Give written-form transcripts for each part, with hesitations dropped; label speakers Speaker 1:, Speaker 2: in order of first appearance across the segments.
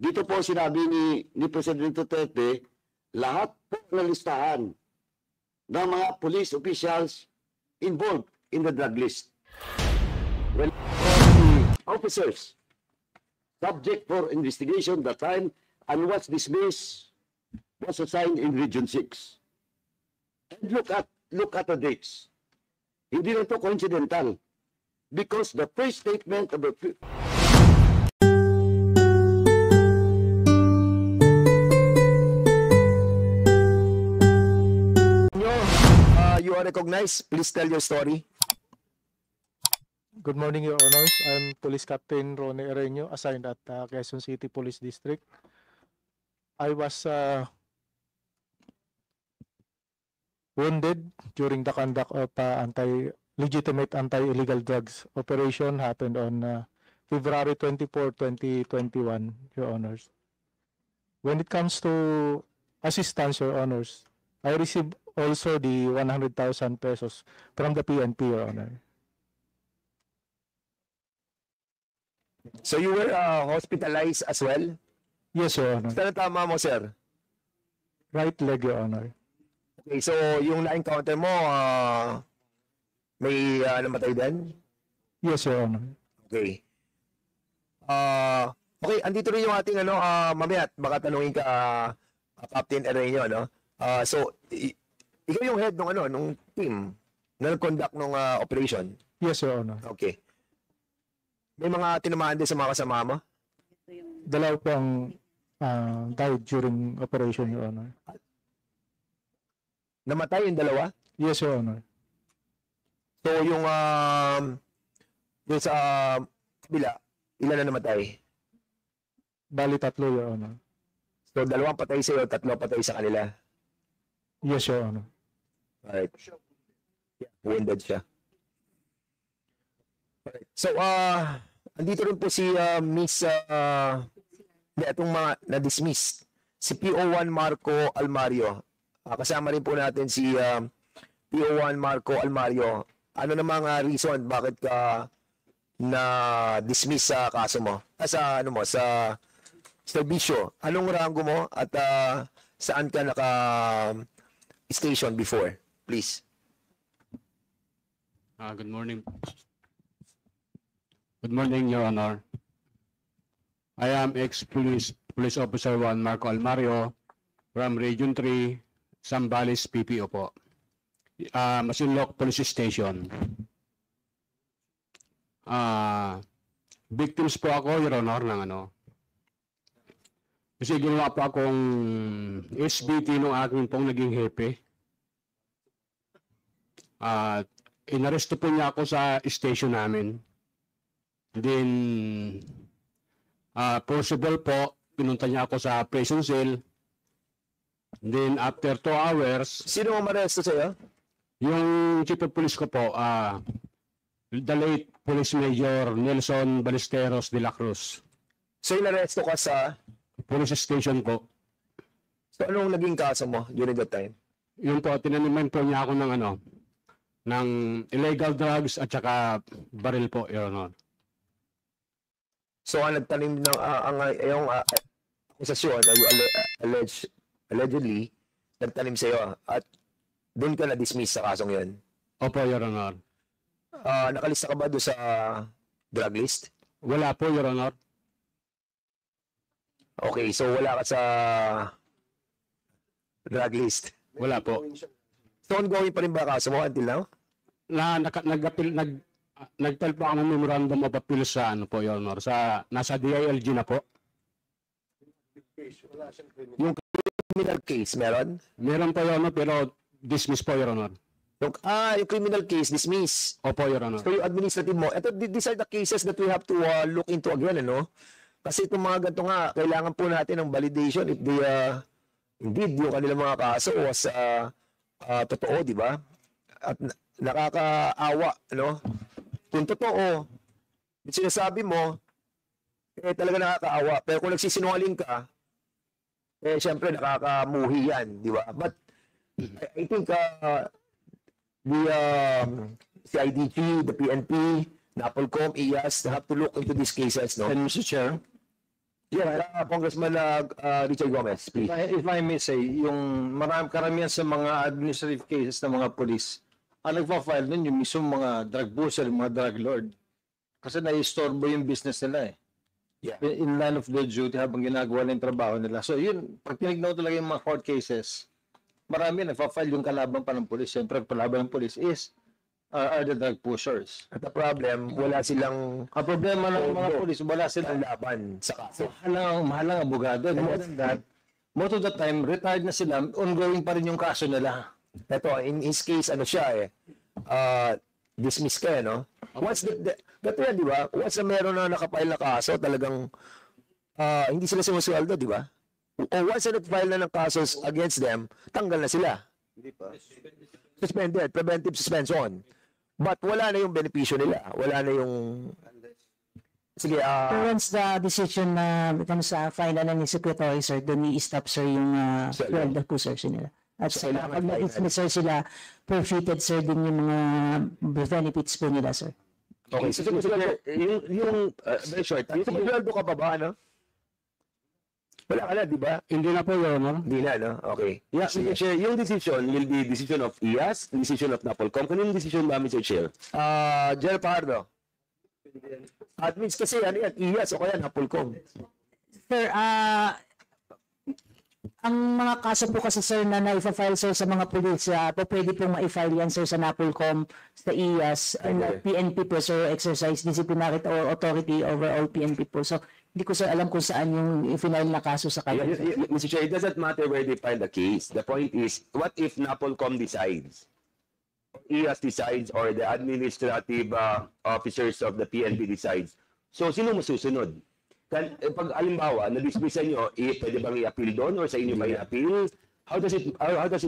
Speaker 1: Dito po sinabi ni President Duterte, lahat po ng listahan ng mga police officials involved in the drug list. Well, officers subject for investigation that time and was dismissed was assigned in Region 6. And look at the dates. Hindi na ito coincidental because the first statement of the
Speaker 2: you are recognized. Please tell your story.
Speaker 3: Good morning, Your Honors. I'm Police Captain Ronnie Ereño, assigned at Quezon City Police District. I was wounded during the conduct of legitimate anti-illegal drugs operation happened on February 24, 2021, Your Honors. When it comes to assistance, Your Honors, I received also the 100,000 pesos from the PNP, Your Honor.
Speaker 2: So you were hospitalized as well?
Speaker 3: Yes, Your Honor.
Speaker 2: Saan tama mo, sir?
Speaker 3: Right leg, Your Honor.
Speaker 2: Okay, so yung na-encounter mo, may namatay din?
Speaker 3: Yes, Your Honor.
Speaker 2: Okay. Okay, andito rin yung ating mamaya, baka tanungin ka, Captain Ereño, no? So, ikaw yung head nung team na nag-conduct ng operation?
Speaker 3: Yes, Your Honor.
Speaker 2: Okay. May mga tinamaan din sa mga kasama mo?
Speaker 3: Dalaw pang died during operation, Your Honor.
Speaker 2: Namatay yung dalawa?
Speaker 3: Yes, Your Honor.
Speaker 2: So, yung sa kabila, ilan na namatay?
Speaker 3: Bali tatlo, Your Honor.
Speaker 2: So, dalawang patay sa'yo, tatlo patay sa kanila?
Speaker 3: Yes, Your Honor.
Speaker 2: Alright. Yeah, wounded siya. Alright. So, andito rin po si Miss, itong mga na-dismiss, si PO1 Marco Almario. Kasama rin po natin si PO1 Marco Almario. Ano namang reason bakit ka na-dismiss sa kaso mo? Sa serbisyo. Anong rango mo at saan ka naka-station before? Please.
Speaker 4: Good morning. Good morning, Your Honor. I am ex-police officer 1 Marco Almario from Region 3, Zambales, PPO po. Masinloc Police Station. Victims po ako, Your Honor, ng kasi ginawa po akong SBT nung aking pong naging hepe. Inaresto po niya ako sa station namin. Then, possible po, pinunta niya ako sa prison cell. Then, after 2 hours...
Speaker 2: Sino ang maresto sa'yo?
Speaker 4: Yung chief of police ko po, the late Police Major Nelson Ballesteros de la Cruz.
Speaker 2: So, inaresto ka sa...
Speaker 4: Police station po.
Speaker 2: So, anong naging kaso mo during that time?
Speaker 4: Yun po, tinaniman po niya ako ng illegal drugs at saka baril po, Your Honor.
Speaker 2: So, ang nagtanim ng yung akusasyon, allegedly, nagtanim sa'yo at doon ka na-dismiss sa kasong yun?
Speaker 4: Opo, Your Honor.
Speaker 2: Nakalista ka ba doon sa drug list?
Speaker 4: Wala po, Your Honor.
Speaker 2: Okay, so wala ka sa drug list?
Speaker 4: Wala po.
Speaker 2: So, ongoing pa rin ba kaso mo until now?
Speaker 4: Nag-file po ako ng memorandum of appeal sa po, Your Honor, nasa DILG na po.
Speaker 2: Yung criminal case, meron?
Speaker 4: Meron po, Your Honor, pero dismiss po, Your Honor.
Speaker 2: Yung criminal case, dismiss.
Speaker 4: Opo, Your Honor.
Speaker 2: So, yung administrative mo, these are the cases that we have to look into again, ano? Kasi itong mga ganito nga, kailangan po natin ng validation if they, indeed, yung kanilang mga kaso was totoo, di ba? At nakakaawa, no? Kung totoo, yung sinasabi mo, talaga nakakaawa. Pero kung nagsisinungaling ka, syempre nakakamuhi yan, di ba? But I think the CIDG, the PNP, NAPOLCOM, IAS, they have to look into these cases, no?
Speaker 5: And Mr. Chair,
Speaker 2: Yeah, Congressman Richard Gomez, please.
Speaker 5: If I may say, yung karamihan sa mga administrative cases ng mga polis, ang nagpa-file nun yung mismo mga drug pusher, mga drug lord. Kasi nai-istorbo yung business nila eh.
Speaker 2: Yeah.
Speaker 5: In line of their duty habang ginagawa ng trabaho nila. So yun, pag tinignan talaga yung mga court cases, marami nagpa-file yung kalaban pa ng polis. Siyempre, kalaban ng polis is are the drug pushers.
Speaker 2: At the problem, wala silang
Speaker 5: Ang problema ng mga polis, wala silang
Speaker 2: laban sa kaso.
Speaker 5: mahalang abogado. And more than that, most of the time, retired na sila, ongoing pa rin yung kaso nila.
Speaker 2: Ito, in his case, ano siya dismiss ka no? Once gato yan, di ba? Once na meron na nakapile na kaso, talagang hindi sila sumusweldo, di ba? O once na nag-file na ng kasos against them, tanggal na sila.
Speaker 1: Hindi pa.
Speaker 2: Suspended, preventive suspension. But wala na yung benepisyo nila. Wala na yung... Sige,
Speaker 6: Pero once the decision na becomes final na ni Secretary, sir, doon i-stop, sir, yung sweldo po, sir, nila. At
Speaker 2: So, kailangan
Speaker 6: pag na-dismiss, sir, sila, forfeited, sir, din yung mga benefits po nila, sir.
Speaker 2: okay, so very short. Yung sumusweldo ka pa ba, ano? Wala ka na, di ba?
Speaker 4: Hindi na po, Your Honor.
Speaker 2: Hindi na, no? Okay. Yeah, Mr. Chair, yung decision will be decision of IAS, decision of NAPOLCOM. Kanino decision ba, Mr. Chair? General Pardo. Admins kasi, ano yan, IAS o kaya NAPOLCOM.
Speaker 6: Sir, ang mga kaso po kasi, sir, na na-file, sir, sa mga pulis, pwede pong ma-file yan, sir, sa NAPOLCOM, sa IAS, and PNP po, sir, exercise disciplinary authority over all PNP po. So, hindi ko, sir, alam kung saan yung final na kaso sa kanila.
Speaker 2: Mr. Chair, it doesn't matter where they file the case. The point is, what if NAPOLCOM decides? IAS decides or the administrative officers of the PNP decides. So, sino masusunod? Pag alimbawa, na-dismissan nyo, pwede bang i-appeal doon or sa inyo ba i-appeal? How does it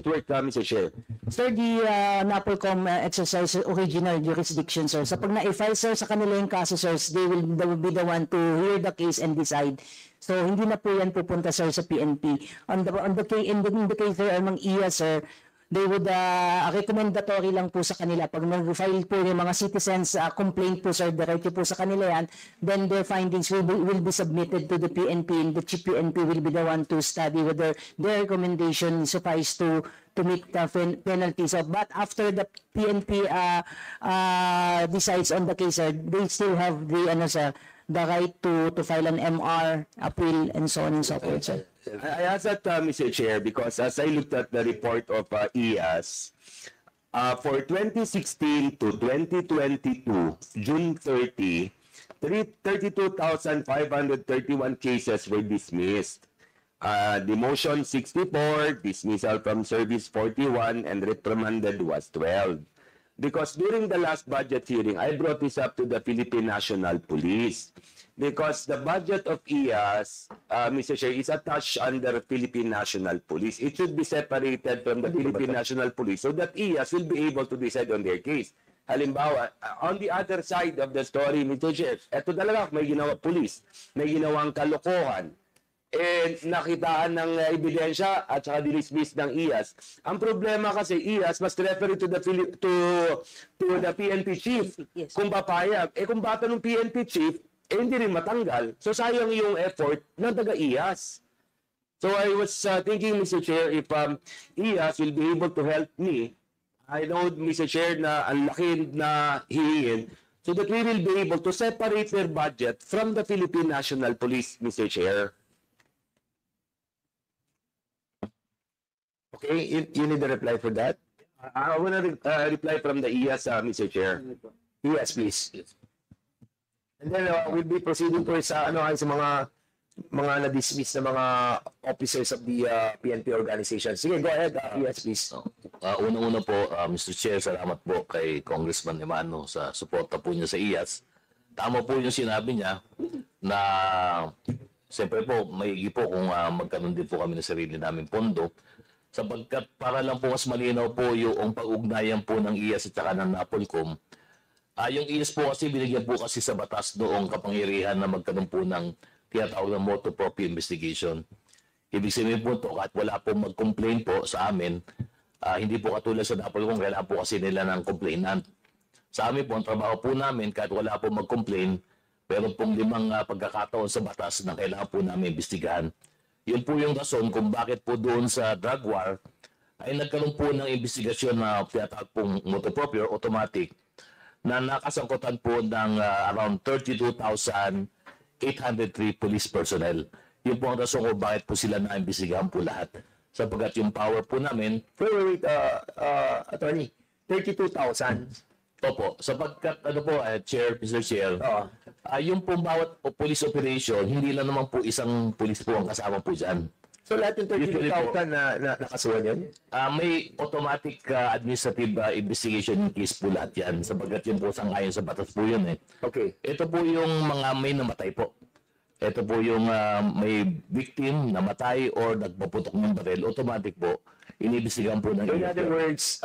Speaker 2: work, Mr. Chair?
Speaker 6: Sir, the NAPOLCOM exercise original jurisdiction, sir. So pag na-file, sir, sa kanila yung kaso, sir, they will be the one to hear the case and decide. So hindi na po yan pupunta, sir, sa PNP. In the case, sir, among IAS, sir, they would recommendatory lang po sa kanila. Pag mag-file po yung mga citizens complaint po, sir, diretso po sa kanila yan, then their findings will be submitted to the PNP, and the chief PNP will be the one to study whether their recommendation suffice to meet the penalties. So, but after the PNP decides on the case, sir, they still have the right to file an MR, appeal, and so on and so forth, sir.
Speaker 2: I ask that, Mr. Chair, because as I looked at the report of IAS, for 2016 to 2022, June 30, 32,531 cases were dismissed. Demotion 64, dismissal from service 41, and reprimanded was 12. Because during the last budget hearing, I brought this up to the Philippine National Police. Because the budget of IAS, Mr. Chair, is attached under Philippine National Police. It should be separated from the Philippine National Police so that IAS will be able to decide on their case. Halimbawa, on the other side of the story, Mr. Chair, eto talaga, may ginawa police, may ginawang kalokohan, nakitaan ng ebidensya at saka dinismiss ng IAS. Ang problema kasi, IAS must refer to the PNP chief kung papayag. Kung bata ng PNP chief, hindi rin matanggal. So, sayang yung effort ng taga-IAS. So, I was thinking, Mr. Chair, if IAS will be able to help me, I know, Mr. Chair, na ang laki na hihingin, so that we will be able to separate their budget from the Philippine National Police, Mr. Chair. Okay, you need a reply for that? I want to reply from the IAS, Mr. Chair. IAS, please. And then we'll be proceeding po sa sa mga na-dismiss na mga officers of the PNP organization. Sige, go ahead, IAS, please.
Speaker 7: Una-una po, Mr. Chair, salamat po kay Congressman Emano sa suporta po niya sa IAS. Tama po yung sinabi niya na siyempre po, maigi po kung magkaroon din po kami ng sarili namin pondo. Sapagkat para lang po mas malinaw po yung pag-ugnayan po ng IAS at saka ng NAPOLCOM. Yung IAS po kasi binigyan po kasi sa batas noong kapangyarihan na magkaroon po ng tinatawag ng motu proprio investigation. Ibig sabihin po ito, kahit wala po mag-complain po sa amin, hindi po katulad sa NAPOLCOM, kailangan po kasi nila ng complainant. Sa amin po, ang trabaho po namin, kahit wala po mag-complain, Meron pong 5 pagkakataon sa batas na kailangan po namin imbestigahan. Yun po yung rason kung bakit po doon sa drug war ay nagkaroon po ng investigasyon na tinatawag pong motu proprio automatic na nakasangkutan po ng around 32,803 police personnel. Yun po ang rason kung bakit po sila na-imbestigahan po lahat. Sapagkat yung power po namin,
Speaker 2: Wait, attorney, 32,000.
Speaker 7: opo, sapagkat Chair, Mr. Chair, yung pong bawat police operation, hindi lang naman po isang police po ang kasama po dyan.
Speaker 2: So lahat yung 32,000 na nakasuhan yun?
Speaker 7: May automatic administrative investigation case po lahat yan, sapagkat yun po sangayon sa batas po yun eh.
Speaker 2: Okay.
Speaker 7: Ito po yung mga may namatay po. Ito po yung may victim, namatay, or nagpaputok ng baril, automatic po, inibisigan po ng
Speaker 2: So in other words,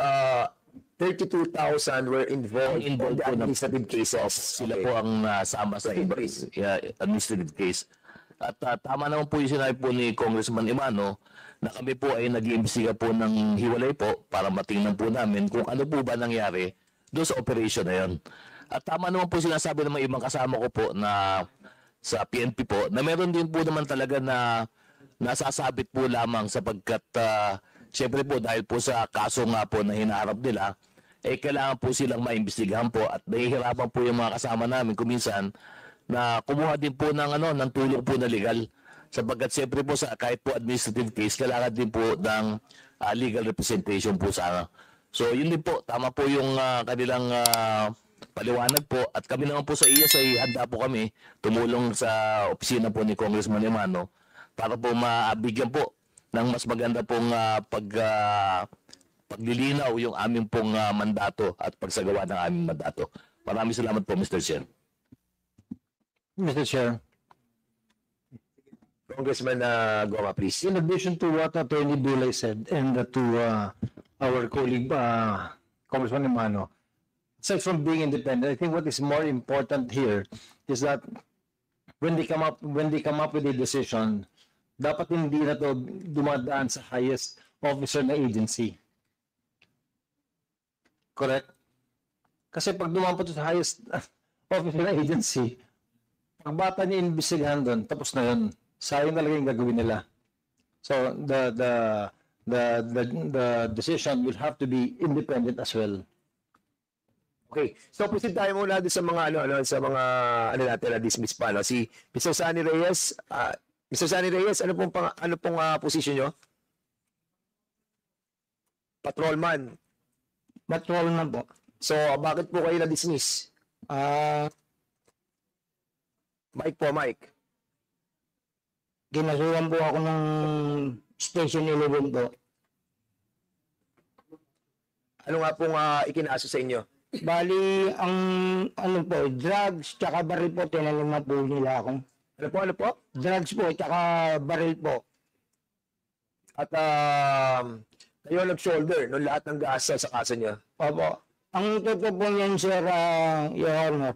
Speaker 2: 32,000 were involved in
Speaker 7: Involved
Speaker 2: the
Speaker 7: po na-
Speaker 2: administrative cases.
Speaker 7: Sila po ang nasama sa administrative case. At tama naman po yung sinabi po ni Congressman Imano na kami po ay nag-iimbestiga po ng hiwalay po para matingnan po namin kung ano po ba nangyari doon sa operation na yun. At tama naman po sinasabi ng mga ibang kasama ko po na sa PNP po na meron din po naman talaga na nasasabit po lamang sapagkat siyempre po dahil po sa kaso nga po na hinaharap nila kailangan po silang maimbestigahan po at nahihirapan po yung mga kasama namin kuminsan na kumuha din po ng tulong po na legal sapagkat siyempre po sa kahit po administrative case kailangan din po ng legal representation po sana. So yun din po, tama po yung kanilang paliwanag po at kami naman po sa IAS ay handa po kami tumulong sa opisina po ni Congressman Imano para po mabigyan po ng mas maganda pong paglilinaw yung aming pong mandato at pagsagawa ng aming mandato. Maraming salamat po, Mr. Chair.
Speaker 5: Mr. Chair,
Speaker 2: Congressman Goma, please.
Speaker 5: in addition to what Attorney Dulay said and to our colleague Congressman Emano, aside from being independent, I think what is more important here is that when they come up with a decision, dapat hindi na to dumadaan sa highest officer na agency. Correct? Kasi pag dumaan pa to sa highest officer na agency, pag bata niya imbestigahan doon, tapos na yun. Sayang talaga yung gagawin nila. So the decision will have to be independent as well.
Speaker 2: Okay. So proceed tayo muna doon sa mga sa mga natin na dismiss pa si Mr. Sunny Reyes. Mr. Sunny Reyes, ano pong position nyo? Patrolman.
Speaker 8: Patrolman po.
Speaker 2: So bakit po kayo na-dismiss? Mike.
Speaker 8: Ginasuhan po ako ng Station 11 po.
Speaker 2: Ano nga pong ikinaso sa inyo?
Speaker 8: Bali, ang drugs tsaka baril po, tinanong na po nila ako.
Speaker 2: Ano po?
Speaker 8: Drugs po, tsaka baril po.
Speaker 2: At kayo nag-shoulder no lahat ng gasa sa kaso niya.
Speaker 8: Opo. Ang totoo po yan, Sir, Your Honor,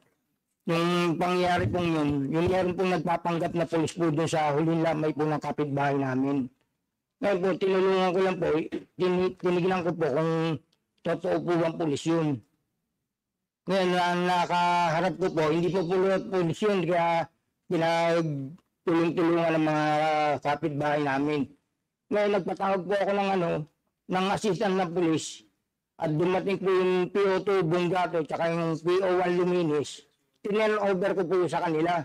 Speaker 8: yung pangyari pong yun, yung meron pong nagpapanggap na pulis po doon sa huling lamay po ng kapitbahay namin. Ngayon po, tinulungan ko lang po, tinignan ko po kung totoo po bang pulis yun. Ngayon, nakaharap ko po, hindi po pulis yun, kaya pinagtulong-tulungan ng mga kapitbahay namin. Ngayon, nagpatawag po ako ng assistant na pulis at dumating po yung PO2 Bungato at yung PO1 Luminis. Tinel-over ko po sa kanila.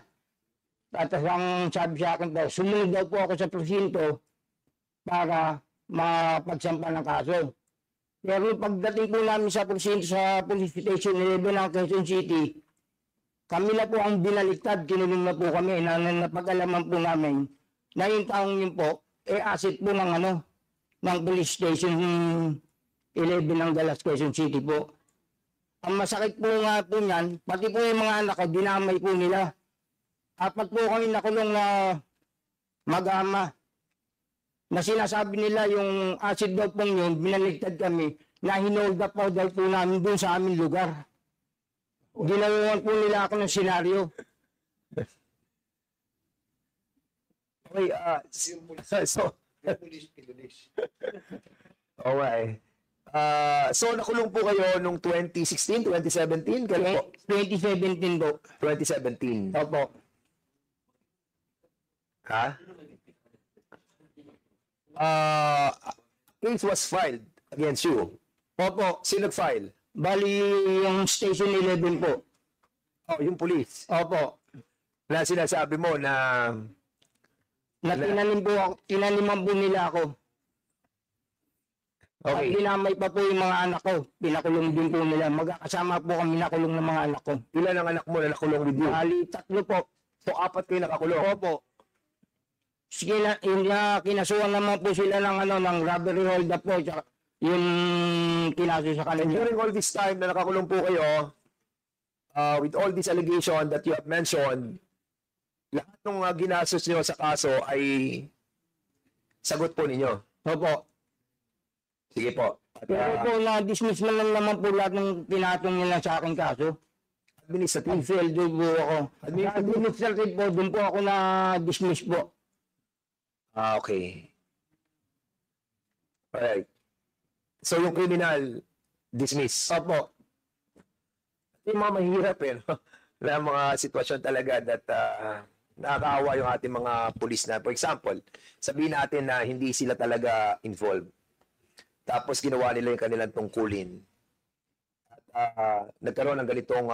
Speaker 8: At ang sabi sa akin po, sumunod daw po ako sa presinto para mapagsampa ng kaso. Pero pagdating po namin sa presinto sa Police Station 11 ng Quezon City, kami na po ang binaliktad, kinulong na po kami, napag-alaman po namin na yung taong yun po, asset po ng Police Station 11 ng Dallas, Quezon City po. Ang masakit po nga po niyan, pati po yung mga anak ko, dinamay po nila. 4 po kami nakulong na mag-ama. Na sinasabi nila yung acid daw pong yun, binaligtad kami, na hinold up po daw po namin dun sa aming lugar. Ginawan po nila ako ng senaryo.
Speaker 2: Okay, so okay. So nakulong po kayo nung 2016, 2017? Kailan po?
Speaker 8: 2017 po.
Speaker 2: 2017.
Speaker 8: Opo.
Speaker 2: Ha? Case was filed against you.
Speaker 8: Opo.
Speaker 2: Sino nag-file?
Speaker 8: Bali yung Station 11 po.
Speaker 2: Oh, yung police.
Speaker 8: Opo.
Speaker 2: Na sinasabi mo na
Speaker 8: Na tinaniman po nila ako. At
Speaker 2: okay.
Speaker 8: dinamay pa po yung mga anak ko. Pinakulong din po nila. Magkakasama po kami nakulong ng mga anak ko.
Speaker 2: Ilan ang anak mo na nakulong with you?
Speaker 8: Bali, 3 po.
Speaker 2: So, 4 kayo nakakulong.
Speaker 8: Opo. Kinasuhan naman po sila ng ng robbery hold up po. Tsaka yung kinaso sa
Speaker 2: And
Speaker 8: kanila.
Speaker 2: during all this time na nakakulong po kayo, with all this allegation that you have mentioned, lahat ng ginastos niyo sa kaso ay sagot po ninyo.
Speaker 8: Opo.
Speaker 2: Sige po. At,
Speaker 8: Pero po na-dismiss man lang naman po lahat ng pinatong nila sa akin kaso.
Speaker 2: administrative.
Speaker 8: Nag-failed po ako. Administrative po, doon po ako na-dismiss po.
Speaker 2: Okay. Alright. So, yung criminal, dismiss.
Speaker 8: Opo.
Speaker 2: Yung mga mahirap no? Na mga sitwasyon talaga that nakakaawa yung ating mga pulis na. For example, sabihin natin na hindi sila talaga involved. Tapos ginawa nila yung kanilang tungkulin. At nagkaroon ng ganitong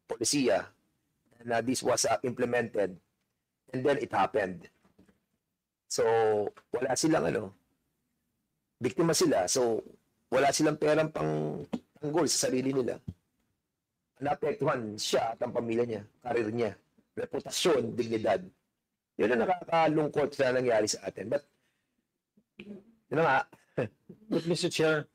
Speaker 2: polisiya na this was implemented and then it happened. So, wala silang biktima sila. So, wala silang perang panggol sa sarili nila. Naapektuhan siya at ang pamilya niya, karir niya, reputasyon, dignidad. Yun ang nakakalungkot na nangyari sa atin. But, yun na nga.
Speaker 5: But Mr. Chair,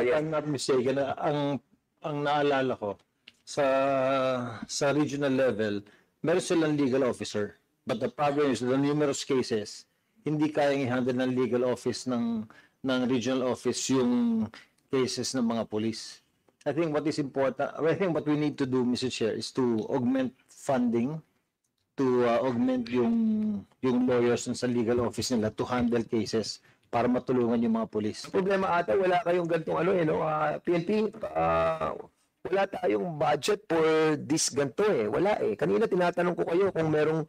Speaker 5: if I'm not mistaken, ang naalala ko sa regional level, meron silang legal officer. But the problem is the numerous cases, hindi kayang i-handle ng legal office ng regional office yung cases ng mga police. I think what is important, I think what we need to do, Mr. Chair, is to augment funding, to augment yung lawyers sa legal office nila to handle cases para matulungan yung mga police.
Speaker 2: Problema ata, wala kayong gantong PNP, wala tayong budget for this ganto Wala Kanina tinatanong ko kayo kung merong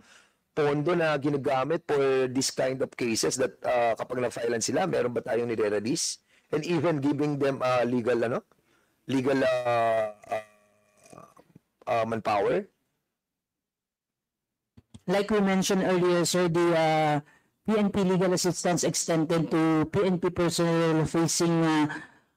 Speaker 2: pondo na ginagamit for this kind of cases that kapag na-filean sila, meron ba tayong nire-release? And even giving them legal manpower?
Speaker 6: Like we mentioned earlier, sir, the PNP legal assistance extended to PNP personnel facing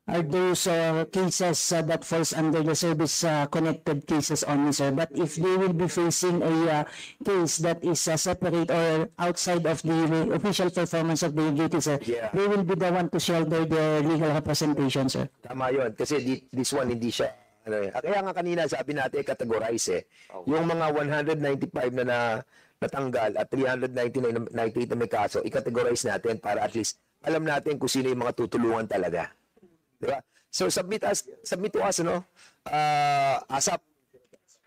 Speaker 6: are those cases that falls under the service connected cases only, sir. But if they will be facing a case that is separate or outside of the official performance of their duty, sir,
Speaker 2: Yeah.
Speaker 6: they will be the one to shoulder the legal representation, sir.
Speaker 2: Tama yun. Kasi this one, hindi siya, kaya nga kanina sabi natin, categorize Yung mga 195 na natanggal at 399 na nakikita may kaso, i-categorize natin para at least alam natin kung sino yung mga tutulungan talaga. Diba? So, submit to us, ASAP,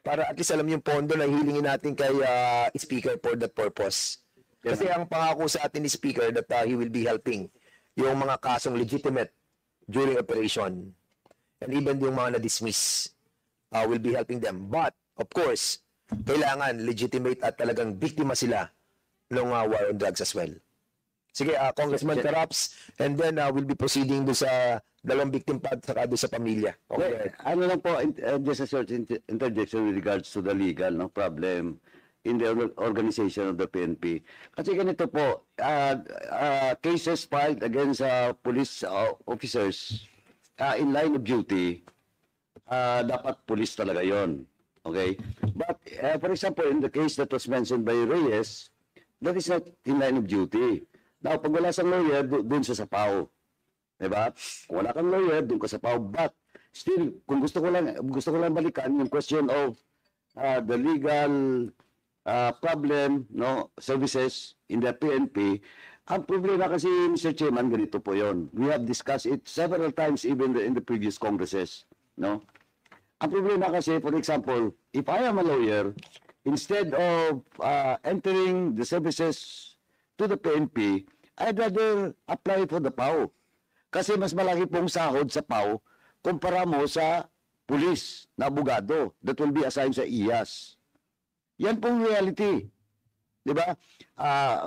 Speaker 2: para at least alam yung pondo na hilingin natin kay Speaker for that purpose. Kasi ang pangako sa atin ni Speaker that he will be helping yung mga kasong legitimate during operation. And even yung mga na-dismiss will be helping them. But, of course, kailangan legitimate at talagang biktima sila ng war on drugs as well. Sige, Congressman Caraps, and then we'll be proceeding do sa dalawang victim pa at saka doon sa pamilya. Okay.
Speaker 1: Ano lang po, just a short interjection with regards to the legal problem in the organization of the PNP. Kasi ganito po, cases filed against police officers in line of duty, dapat police talaga yon. Okay? But, for example, in the case that was mentioned by Reyes, that is not in line of duty. Now, pag wala sang lawyer, doon sa sapaw. Diba? Kung wala kang lawyer, doon ka sa sapaw. But, still, kung gusto ko lang balikan yung question of the legal problem, services in the PNP, ang problema kasi, Mr. Chairman, ganito po yon. We have discussed it several times even in the previous congresses. No? Ang problema kasi, for example, if I am a lawyer, instead of entering the services to the PNP, I'd rather apply for the PAO. Kasi mas malaki pong sahod sa PAO kumpara mo sa pulis na abogado that will be assigned sa IAS. Yan pong reality. Di ba?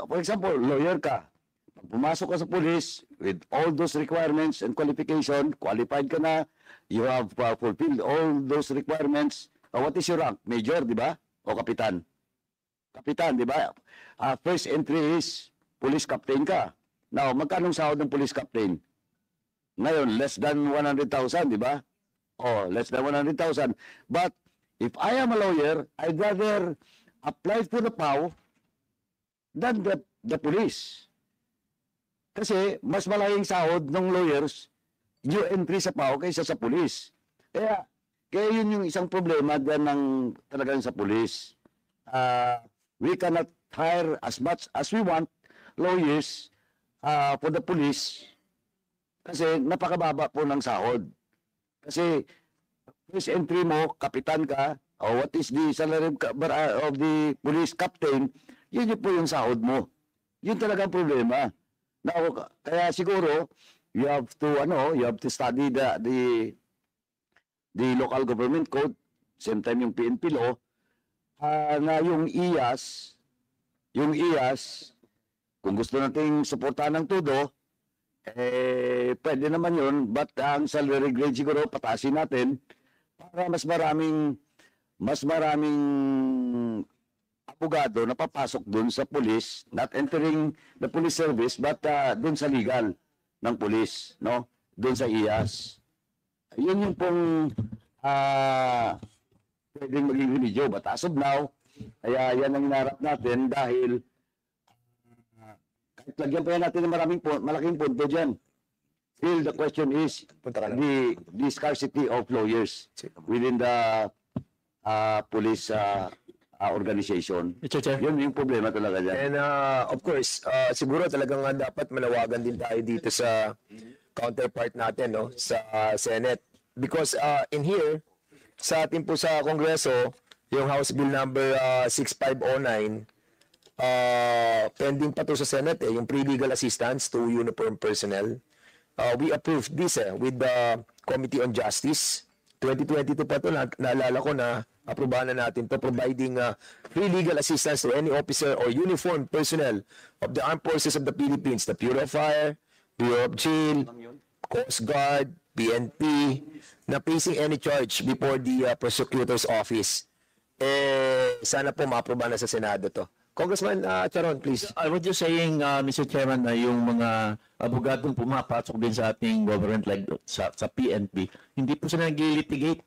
Speaker 1: For example, lawyer ka. Pag pumasok ka sa pulis with all those requirements and qualification, qualified ka na, you have fulfilled all those requirements. What is your rank? Major, di ba? O kapitan? Kapitan, di ba? First entry is police captain ka. Now, magkano sahod ng police captain? Ngayon, less than 100,000, di ba? Oh, less than 100,000. But if I am a lawyer, I'd rather apply for the PAO than the police. Kasi mas malaking sahod ng lawyers new entry sa PAO kaysa sa police. Kaya yun yung isang problema dyan ng talagang sa police. We cannot hire as much as we want lawyers for the police kasi napakababa po ng sahod. Kasi first entry mo, kapitan ka, o what is the salary of the police captain, yun po yung sahod mo. Yun talaga ang problema. Now, kaya siguro, you have to study the local government code, same time yung PNP law, na yung IAS, kung gusto nating suportahan ng todo, pwede naman yun, but ang salary grade siguro patasin natin para mas maraming abogado na papasok dun sa police, not entering the police service, but dun sa legal ng police, no? Dun sa IAS. Yun yung pong pwedeng maging remedyo. But as of now, kaya yan ang hinarap natin dahil kahit lagyan pa yan natin ng malaking punto dyan. Still, the question is the scarcity of lawyers within the police organization. Yun yung problema talaga dyan.
Speaker 2: And of course, siguro talagang dapat manawagan din tayo dito sa counterpart natin, no, sa Senate. Because in here, sa atin po sa Kongreso, yung House Bill number 6509, pending pa to sa Senate, yung pre-legal assistance to uniformed personnel. We approved this with the Committee on Justice. 2022 pa to, naalala ko na aprobahan na natin to, providing free legal assistance to any officer or uniformed personnel of the Armed Forces of the Philippines, the Bureau of Fire, Bureau of Jail, Coast Guard, PNP, na facing any charge before the prosecutor's office. Sana po ma-aprobahan na sa Senado to. Congressman Charon, please.
Speaker 9: I was just saying, Mr. Chairman, na yung mga abogadong pumapasok din sa ating government like sa PNP, hindi po sila nag-litigate.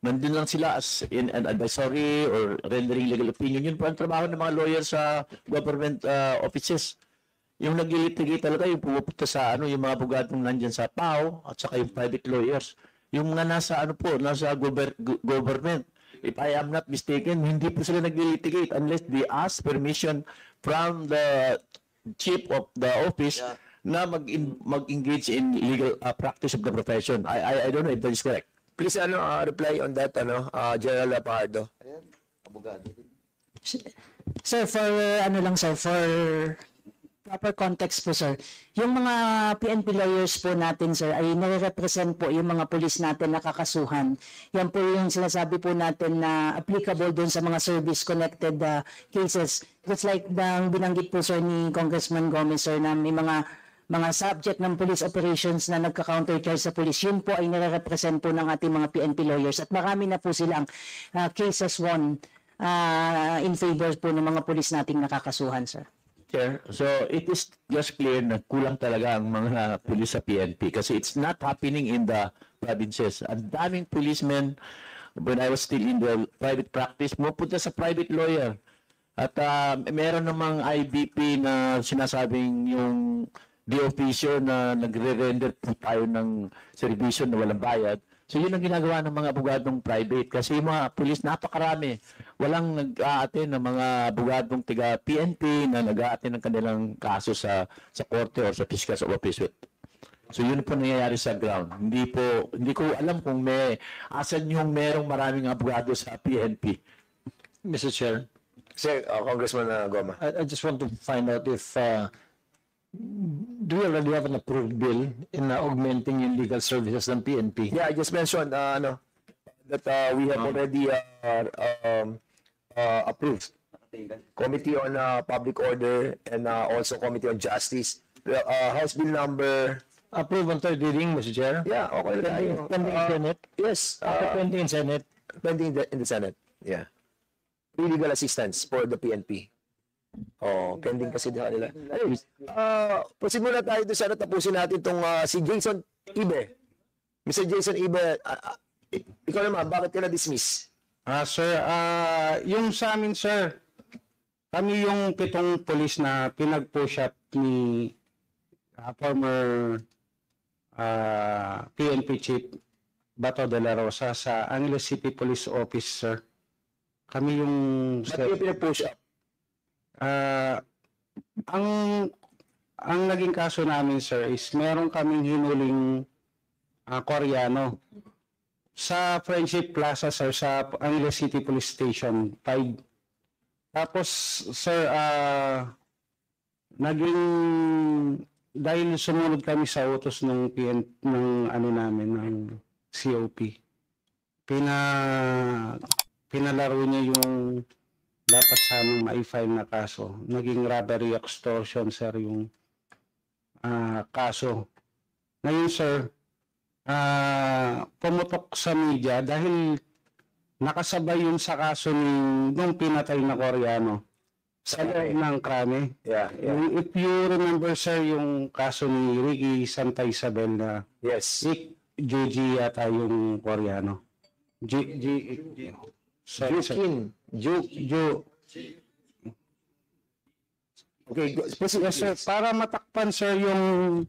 Speaker 9: Nandun lang sila as in an advisory or rendering legal opinion. Yun po ang trabaho ng mga lawyers sa government offices. Yung nag-litigate talaga, yung pumupunta sa yung mga abogadong nandyan sa PAO at saka yung private lawyers. Yung mga nasa nasa government. If I am not mistaken, hindi po sila nag-litigate unless they ask permission from the chief of the office na mag-engage in legal practice of the profession. I don't know if that is correct.
Speaker 2: Please reply on that, General Pardo.
Speaker 6: Sir, for proper context po, sir. Yung mga PNP lawyers po natin, sir, ay nare-represent po yung mga pulis natin na kakasuhan. Yan po yung sinasabi po natin na applicable doon sa mga service-connected cases. Just like binanggit po, sir, ni Congressman Gomez, sir, na may mga subject ng police operations na nagka-countercharge sa police, yun po ay nare-represent po ng ating mga PNP lawyers. At marami na po silang cases won in favor po ng mga pulis nating nakakasuhan, sir.
Speaker 9: So it is just clear na kulang talaga ang mga pulis sa PNP kasi it's not happening in the provinces. Ang daming policemen, when I was still in the private practice, pumunta sa private lawyer. At meron namang IBP na sinasabing yung de officio na nagre-render po tayo ng servisyo na walang bayad. So yun ang ginagawa ng mga abogadong private kasi yung mga pulis napakarami. Walang nag-aaten ng mga abogadong tiga PNP na nag-aaten ng kanilang kaso sa korte or sa fiscal's office. So yun po nangyayari sa ground. Hindi ko alam kung asan yung merong maraming abogado sa PNP.
Speaker 5: Mr. Chair,
Speaker 2: Sir, Congressman Goma.
Speaker 5: I just want to find out if do we already have an approved bill in augmenting yung legal services ng PNP?
Speaker 2: Yeah, I just mentioned that we have already approved. Committee on Public Order and also Committee on Justice. House Bill number...
Speaker 5: Approve on third reading, Mr. Chair?
Speaker 2: Yeah, okay lang tayo.
Speaker 5: Pending in Senate?
Speaker 2: Yes.
Speaker 5: Pending in Senate?
Speaker 2: Pending in the Senate. Yeah. Free legal assistance for the PNP. Oh, pending kasi din nila. Anyways, proceed muna tayo doon sana tapusin natin itong si Jason Ibe. Mr. Jason Ibe, ikaw naman, bakit ka na-dismiss?
Speaker 10: Sir, yung sa amin, sir, kami yung 7 pulis na pinag-push up ni former PNP Chief Bato de la Rosa sa Angeles City Police Office, sir. Kami yung...
Speaker 2: Ba't yung pinag-push up?
Speaker 10: Ang naging kaso namin, sir, is meron kaming hinuling Koreano sa Friendship Plaza, sir, sa Angeles City Police Station 5. Tapos, sir, dahil sumunod kami sa utos ng ng COP, pinalaro niya yung dapat sanang ma-file na kaso. Naging robbery extortion, sir, yung kaso. Ngayon, sir, pumutok sa media dahil nakasabay yun sa kaso nung pinatay na Koreano sa loob ng krame.
Speaker 2: Yeah.
Speaker 10: If you remember, sir, yung kaso ni Ricky Santa Isabel na
Speaker 2: Yes.
Speaker 10: Juji yata yung Koreano.
Speaker 2: Jukin. Okay,
Speaker 10: Yes, sir. Para matakpan, sir, yung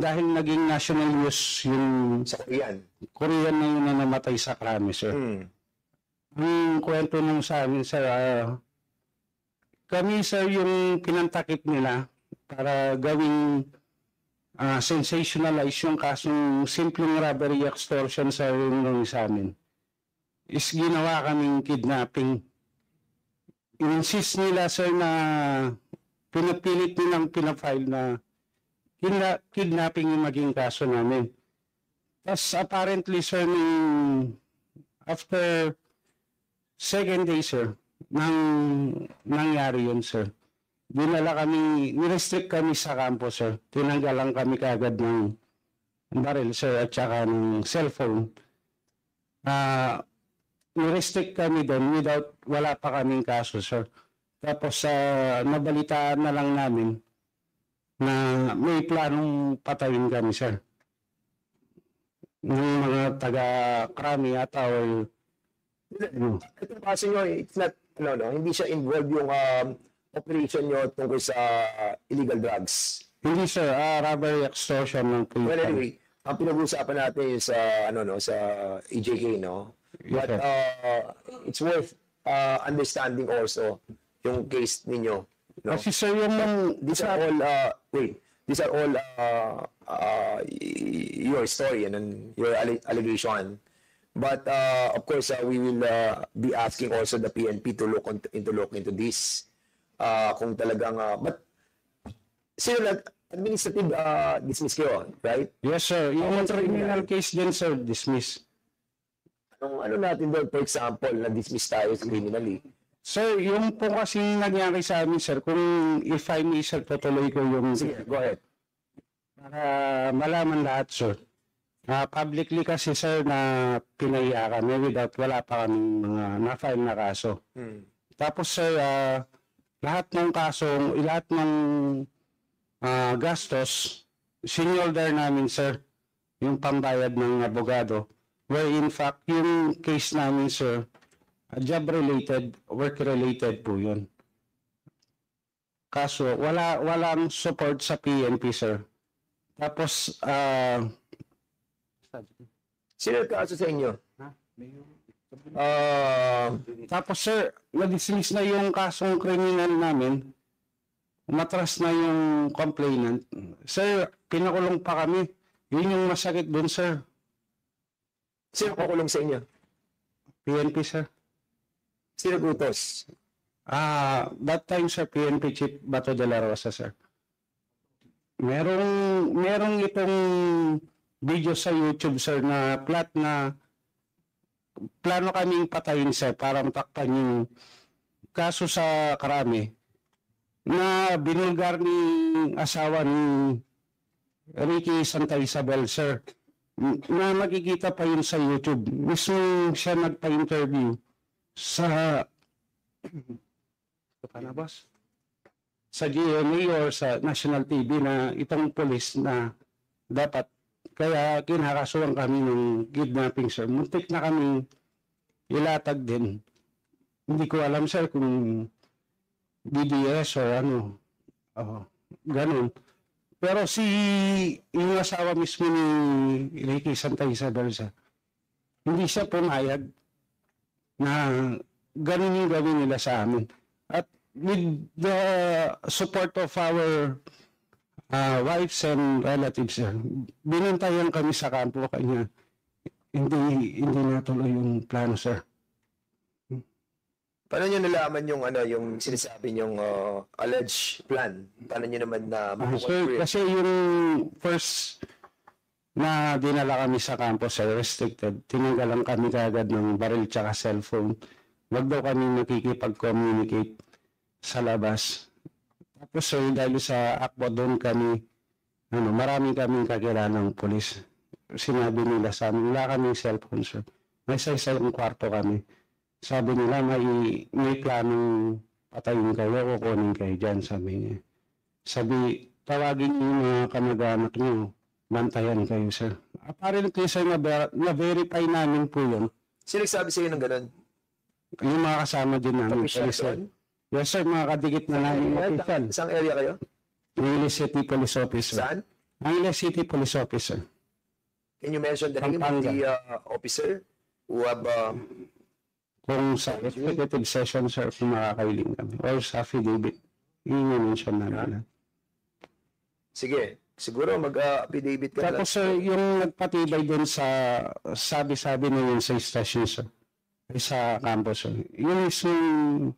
Speaker 10: dahil naging national news yung
Speaker 2: sa Korean.
Speaker 10: Korean na yun na namatay sa krame, sir. Ang kwento nung sa amin, sir, kami, sir, yung pinantakip nila para gawing sensationalize yung kasong simpleng robbery extortion sa nung sa amin is ginawa kaming kidnapping. In-insist nila, sir, na pinapilit nilang pinafile na kidnapping yung maging kaso namin. Tapos apparently, sir, after second day, sir, nangyari yun, sir. Nirestrict kami sa campus, sir. Tinanggalan kami kaagad ng baril, sir, at saka ng cellphone. Nirestrict kami doon wala pa kaming kaso, sir. Tapos nabalitaan na lang namin na may planong patayin kami, sir. Ng mga taga-krami ata or...
Speaker 2: Ito kasi nyo, it's not, hindi siya involved yung operation nyo tungkol sa illegal drugs.
Speaker 10: Hindi, sir. Robbery extortion ng po.
Speaker 2: Well, anyway, ang pinag-uusapan natin is sa EJK, no? But it's worth understanding also yung case ninyo. No?
Speaker 10: Kasi, sir,
Speaker 2: these are all your story and your allegation. But of course, we will be asking also the PNP to look into this. Kung talagang but sino administrative dismiss kayo, right?
Speaker 10: Yes, sir. Yung criminal case din, sir, dismiss.
Speaker 2: Ano natin doon, for example, na-dismiss tayo criminally?
Speaker 10: Sir, yung po kasing nangyari sa amin, sir, kung if I may, sir, tutuloy ko yung...
Speaker 2: Sige, go ahead.
Speaker 10: Para malaman lahat, sir. Publicly kasi, sir, na pinaya kami wala pa kaming mga na-file na kaso. Tapos, sir, lahat ng gastos, sinolder namin, sir, yung pambayad ng abogado. Where in fact, yung case namin, sir, job-related, work-related po yun. Kaso, walang support sa PNP, sir. Tapos,
Speaker 2: sino kaso sa inyo?
Speaker 10: Tapos, sir, na-dismiss na yung kasong kriminal namin. Umatras na yung complainant. Sir, pinakulong pa kami. Yun yung masakit dun, sir.
Speaker 2: Sino kukulong sa inyo?
Speaker 10: PNP, sir.
Speaker 2: Sino utos?
Speaker 10: That time, sir, PNP Chief Bato de la Rosa, sir. Merong itong video sa YouTube, sir, na plano kaming patayin, sir, para matakpan yung kaso sa Krame na binulgar ni asawa ni Ricky Santa Isabel, sir. Na makikita pa yun sa YouTube. Mismo siya nagpa-interview sa sa GMA or sa National TV na itong police na dapat, kaya kinakasuhan kami ng kidnapping, sir. Muntik na kami ilatag din. Hindi ko alam, sir, kung BDS or ano. Ganun. Pero yung asawa mismo ni Ricky Santa Isabel, sir, hindi siya pumayag na ganun yung gawin nila sa amin. At with the support of our wives and relatives, sir, binantayan kami sa kampo, kanya hindi natuloy yung plano, sir.
Speaker 2: Paano nyo nalaman yung sinasabi nyong alleged plan? Paano nyo naman na
Speaker 10: Sir, kasi yung first na dinala kami sa kampo, sir, restricted, tinanggalan kami kaagad ng baril tsaka cellphone. Wag daw kami nakikipag-communicate sa labas. Tapos, sir, dahil sa akbo doon kami, marami kaming kakilanang pulis. Sinabi nila sa amin, wala kaming cellphone, sir. May isa-isang kwarto kami. Sabi nila, may planong patayin kayo, kukunin kayo dyan, sabi niya. Sabi, tawagin niyo yung mga kamag-anak niyo, bantayan kayo, sir. Apparently, sir, na-verify namin po yun.
Speaker 2: Sino nagsabi sa'yo ng ganun?
Speaker 10: Yung mga kasama din namin. Yes, sir, mga kadikit na namin official.
Speaker 2: Saan area kayo?
Speaker 10: Angeles City Police Officer.
Speaker 2: Saan?
Speaker 10: Angeles City Police Officer.
Speaker 2: Can you mention the name of the officer who have...
Speaker 10: Kung sa executive session, sir, kung makakailing kami. Or sa affidavit. Yun yung mention namin.
Speaker 2: Sige, siguro mag-affidavit ka.
Speaker 10: Tapos, sir, yung nagpatibay din sa sabi-sabi na yun sa station, sir. Sa campus, sir. Yun is yung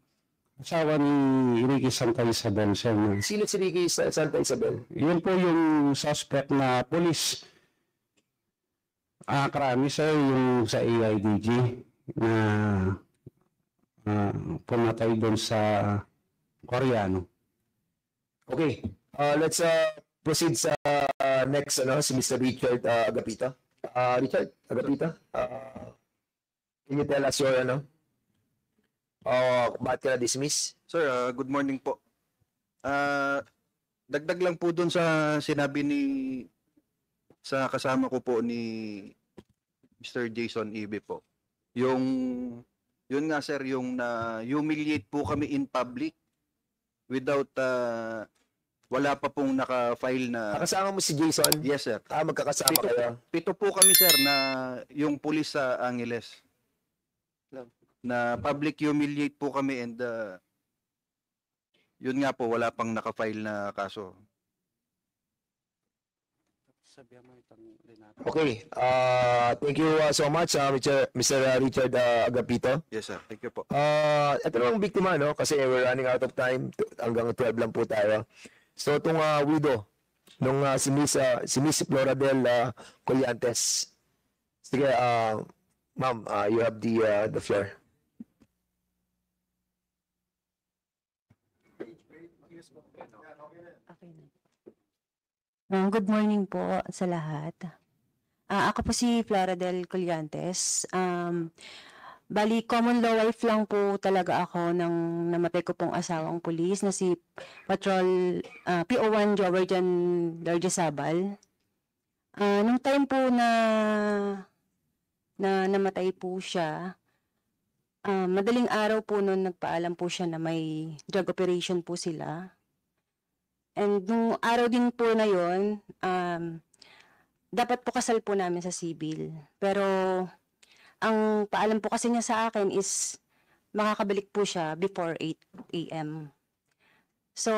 Speaker 10: asawa ni Ricky Santa Isabel, sir.
Speaker 2: Sino si Ricky Santa Isabel?
Speaker 10: Yun po yung suspect na police. Krami, sir, yung sa AIDG na pumatay doon sa Koreano.
Speaker 2: Okay, let's proceed sa next, si Mr. Richard Agapita. Richard Agapita, can you tell us your, bakit ka na-dismiss?
Speaker 11: Sir, good morning po. Dagdag lang po dun sa sinabi sa kasama ko po ni Mr. Jason Ibe po. Yun nga sir, yung humiliate po kami in public without, wala pa pong naka-file na...
Speaker 2: Nakasama mo si Jason?
Speaker 11: Yes sir.
Speaker 2: Magkakasama kayo?
Speaker 11: Pito po kami sir na yung pulis sa Angeles. Na public humiliate po kami and yun nga po, wala pang naka-file na kaso.
Speaker 2: Okay, thank you so much, Mr. Richard Agapito.
Speaker 11: Yes sir, thank you po.
Speaker 2: Ito namang biktima, kasi we're running out of time. Hanggang 12 lang po tayo. So, itong widow, nung si Miss Floradel Colliantes. Sige, ma'am, you have the floor.
Speaker 12: Good morning po sa lahat. Ako po si Floradel Colliantes. Bali, common law wife lang po talaga ako nang namatay ko pong asawang pulis na si Patrol PO1 Joverjan Largesabal. Nung time po na namatay po siya, madaling araw po noon nagpaalam po siya na may drug operation po sila. And nung araw din po na yon, dapat po kasal po namin sa civil. Pero ang paalam po kasi niya sa akin is makakabalik po siya before 8 a.m. So,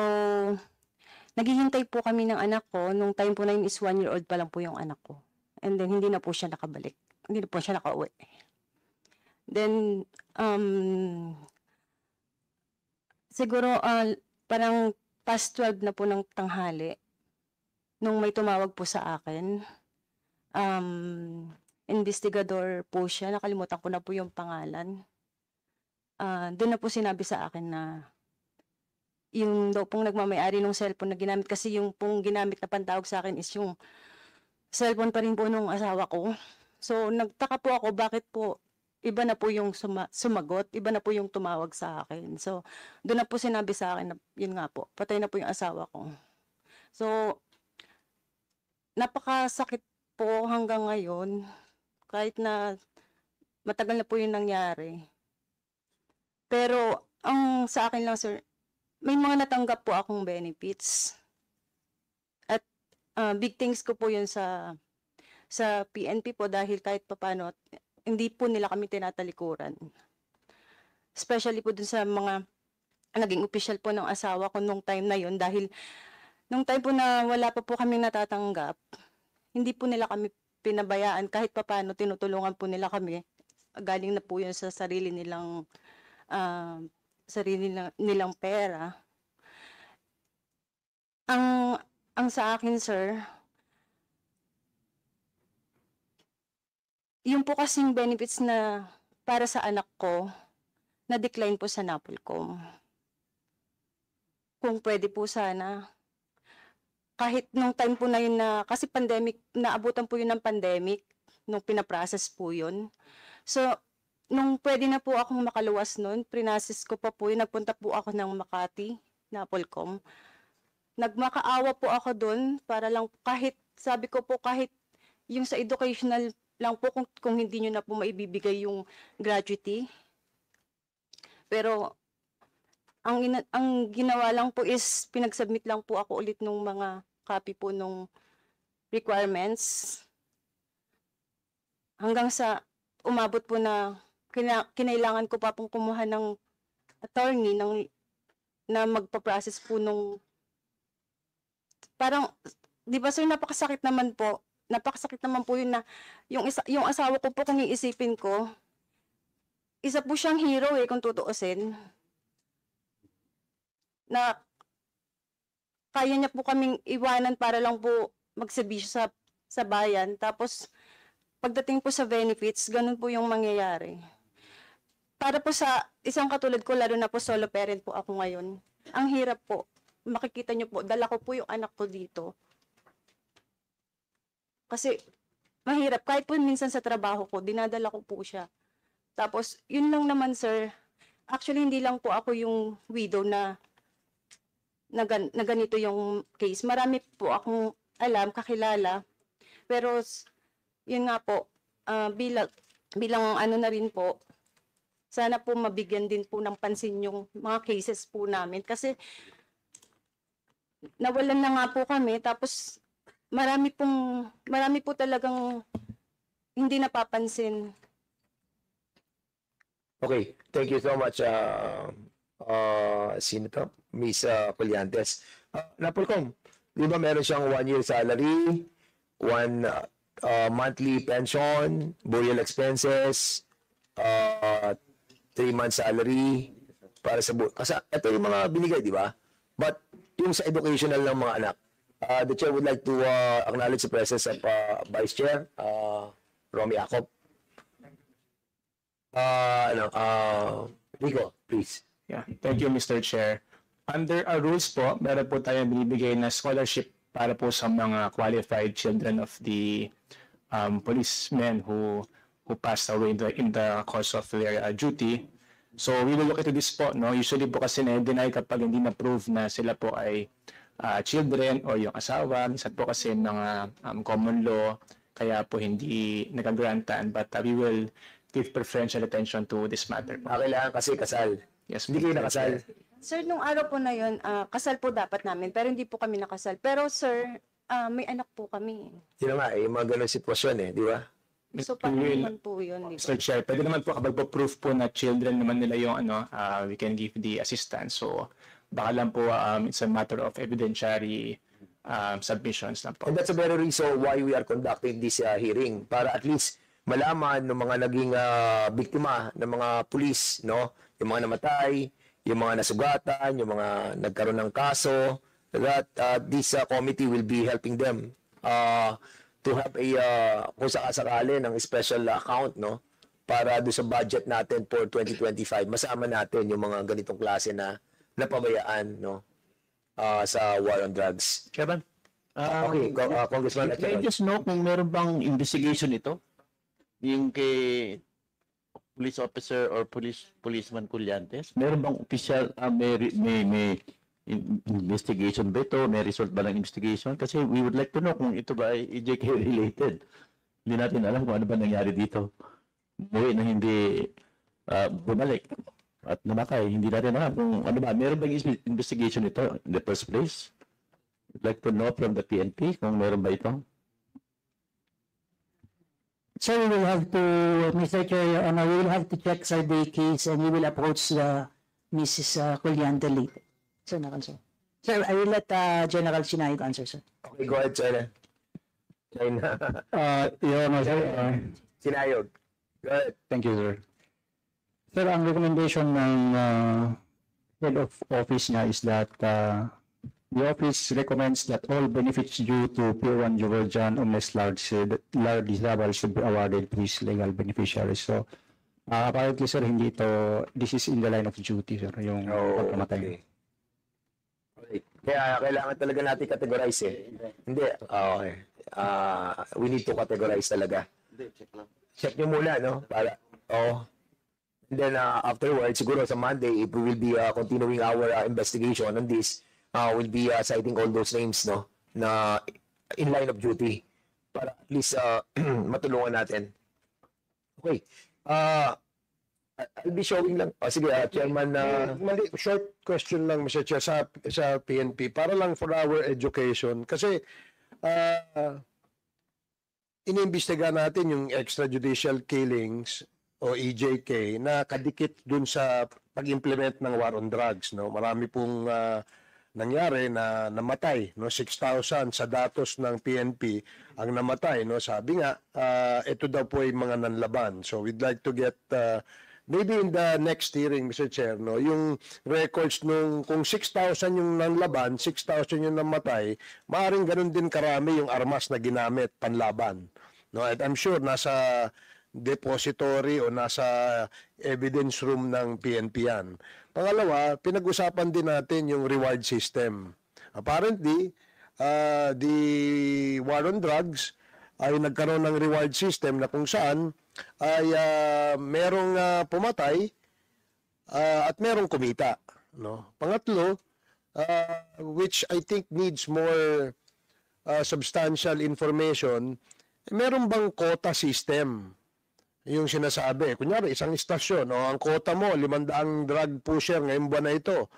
Speaker 12: naghihintay po kami ng anak ko. Nung time po na yun is 1-year-old pa lang po yung anak ko. And then, hindi na po siya nakabalik. Hindi na po siya nakauwi. Then, siguro, parang past 12 na po ng tanghali, nung may tumawag po sa akin. Investigador po siya, nakalimutan ko na po yung pangalan. Doon na po sinabi sa akin na yung daw pong nagmamayari ng cellphone na ginamit, kasi yung pong ginamit na pantawag sa akin is yung cellphone pa rin po nung asawa ko. So nagtaka po ako bakit po iba na po yung sumagot, iba na po yung tumawag sa akin. So doon na po sinabi sa akin na yun nga po, patay na po yung asawa ko. So napakasakit po hanggang ngayon, kahit na matagal na po yung nangyari. Pero ang sa akin lang, sir, may mga natanggap po akong benefits. At big things ko po yun sa PNP po, dahil kahit papano, hindi po nila kami tinatalikuran. Especially po dun sa mga naging official po ng asawa ko nung time na yun, dahil nung time po na wala pa po kami natatanggap, hindi po nila kami pinabayaan, kahit papano tinutulungan po nila kami. Galing na po yun sa sarili nilang nilang pera. Ang sa akin, sir, yung po kasing benefits na para sa anak ko, na-decline po sa NAPOLCOM. Kung pwede po sana, kahit nung time po na yun na, kasi pandemic, naabutan po yun ng pandemic, nung pinaprocess po yun. So, nung pwede na po akong makaluwas nun, prinasis ko pa po yun, nagpunta po ako ng Makati, NAPOLCOM. Nagmakaawa po ako dun, para lang kahit, sabi ko po, kahit yung sa educational lang po, kung hindi nyo na po maibibigay yung gratuity. Pero, ang ginawa lang po is, pinagsubmit lang po ako ulit nung mga copy po nung requirements. Hanggang sa umabot po na kinailangan ko pa pong kumuha ng attorney na magpa-process po nung parang, di ba sir, napakasakit naman po yun na yung asawa ko po, kung iisipin ko, isa po siyang hero kung tutuusin, na kaya niya po kaming iwanan para lang po magsabisyo sa bayan. Tapos pagdating po sa benefits, ganun po yung mangyayari. Para po sa isang katulad ko, lalo na po solo parent po ako ngayon, ang hirap po. Makikita niyo po, dala ko po yung anak ko dito. Kasi mahirap, kahit po minsan sa trabaho ko, dinadala ko po siya. Tapos, yun lang naman sir, actually hindi lang po ako yung widow na ganito yung case. Marami po akong alam, kakilala. Pero, yun nga po, bilang ano na rin po, sana po mabigyan din po ng pansin yung mga cases po namin. Kasi, nawalan na nga po kami, tapos marami po talagang hindi napapansin.
Speaker 2: Okay, thank you so much, sino to? Miss Colliantes. NAPOLCOM, di ba meron siyang 1-year salary, 1 monthly pension, burial expenses, 3 months salary para sa kasi ito yung mga binigay, di ba? But yung sa educational ng mga anak, the chair would like to acknowledge the presence of Vice Chair Romy Acob. Rico, please.
Speaker 13: Yeah, thank you, Mr. Chair. Under our rules po, meron po tayong binibigay na scholarship para po sa mga qualified children of the policemen who passed away in the course of their duty. So we will look into this po, no? Usually po kasi na-deny kapag hindi na-prove na sila po ay children o yung asawa. Minsan po kasi mga common law, kaya po hindi nagagrantan. But we will give preferential attention to this matter po.
Speaker 2: Kailangan kasi kasal.
Speaker 13: Yes,
Speaker 2: hindi kayo nakasal.
Speaker 12: Sir, nung araw po na yun, kasal po dapat namin, pero hindi po kami nakasal. Pero sir, may anak po kami.
Speaker 2: Yun nga, yung mga ganun sitwasyon di ba?
Speaker 12: So, paano naman po yun?
Speaker 13: Mr. Chair, pwede naman po kapag po-proof po na children naman nila yung we can give the assistance. So, baka lang po it's a matter of evidentiary submissions lang po.
Speaker 2: And that's a very reason why we are conducting this hearing. Para at least malaman ng mga naging biktima ng mga pulis, no? Yung mga namatay, yung mga nasugatan, yung mga nagkaroon ng kaso, that this committee will be helping them to have a kung sakasakali ng special account, no, para do sa budget natin for 2025. Masama natin yung mga ganitong klase na napabayaan, no, sa war on drugs.
Speaker 9: Chairman,
Speaker 2: Okay, Congressman.
Speaker 9: may I just know kung meron bang investigation ito? Yung kay police officer or policeman Colliantes? Meron bang official, may investigation ba ito? May result ba ng investigation? Kasi we would like to know kung ito ba ay EJK related. Hindi natin alam kung ano ba nangyari dito. Buhay na hindi bumalik at namatay. Hindi natin alam kung ano ba. Meron bang investigation ito in the first place? We'd like to know from the PNP kung meron ba ito.
Speaker 6: Sir, we will have to, Mr. Chair, Your Honor, we will have to check, sir, the case and we will approach Mrs. Colliante later. Sir, sir. Sir, I will let General Sinayog answer, sir.
Speaker 2: Okay, go ahead, sir.
Speaker 10: Your Honor, sir,
Speaker 2: Sinayog. Go ahead.
Speaker 10: thank you, sir. Sir, ang recommendation ng head of office niya is that the office recommends that all benefits due to P1 Georgian unless largely liable should be awarded to his legal beneficiaries. So, apparently, sir, hindi ito, this is in the line of duty, sir, yung pagkamatay.
Speaker 2: Okay. Kaya kailangan talaga natin categorize eh. Hindi. Okay. We need to categorize talaga. Check nyo muna, no? Para, and then afterwards, siguro sa Monday, if we will be continuing our investigation on this, we'll be citing all those names, no, na in line of duty para at least matulungan natin. Okay. I'll be showing lang. Sige, Chairman.
Speaker 14: Short question lang, Mr. Chair, sa PNP, para lang for our education. Kasi iniimbestiga natin yung extrajudicial killings o EJK na kadikit dun sa pag-implement ng war on drugs. No? Marami pong nangyari na namatay, no, 6,000 sa datos ng PNP ang namatay, no. Sabi nga ito daw po ay mga nanlaban. So we'd like to get maybe in the next hearing, Mr. Chair, no, yung records nung kung 6,000 yung nanlaban, 6,000 yung namatay, maaring ganun din karami yung armas na ginamit panlaban, no. And I'm sure nasa depository o nasa evidence room ng PNP yan. Pangalawa, pinag-usapan din natin yung reward system. Apparently, the war on drugs ay nagkaroon ng reward system na kung saan ay merong pumatay at merong kumita. No? Pangatlo, which I think needs more substantial information, meron bang quota system? Yung sinasabi, kunyari isang istasyon, ang quota mo 500 drug pusher ngayong buwan na ito.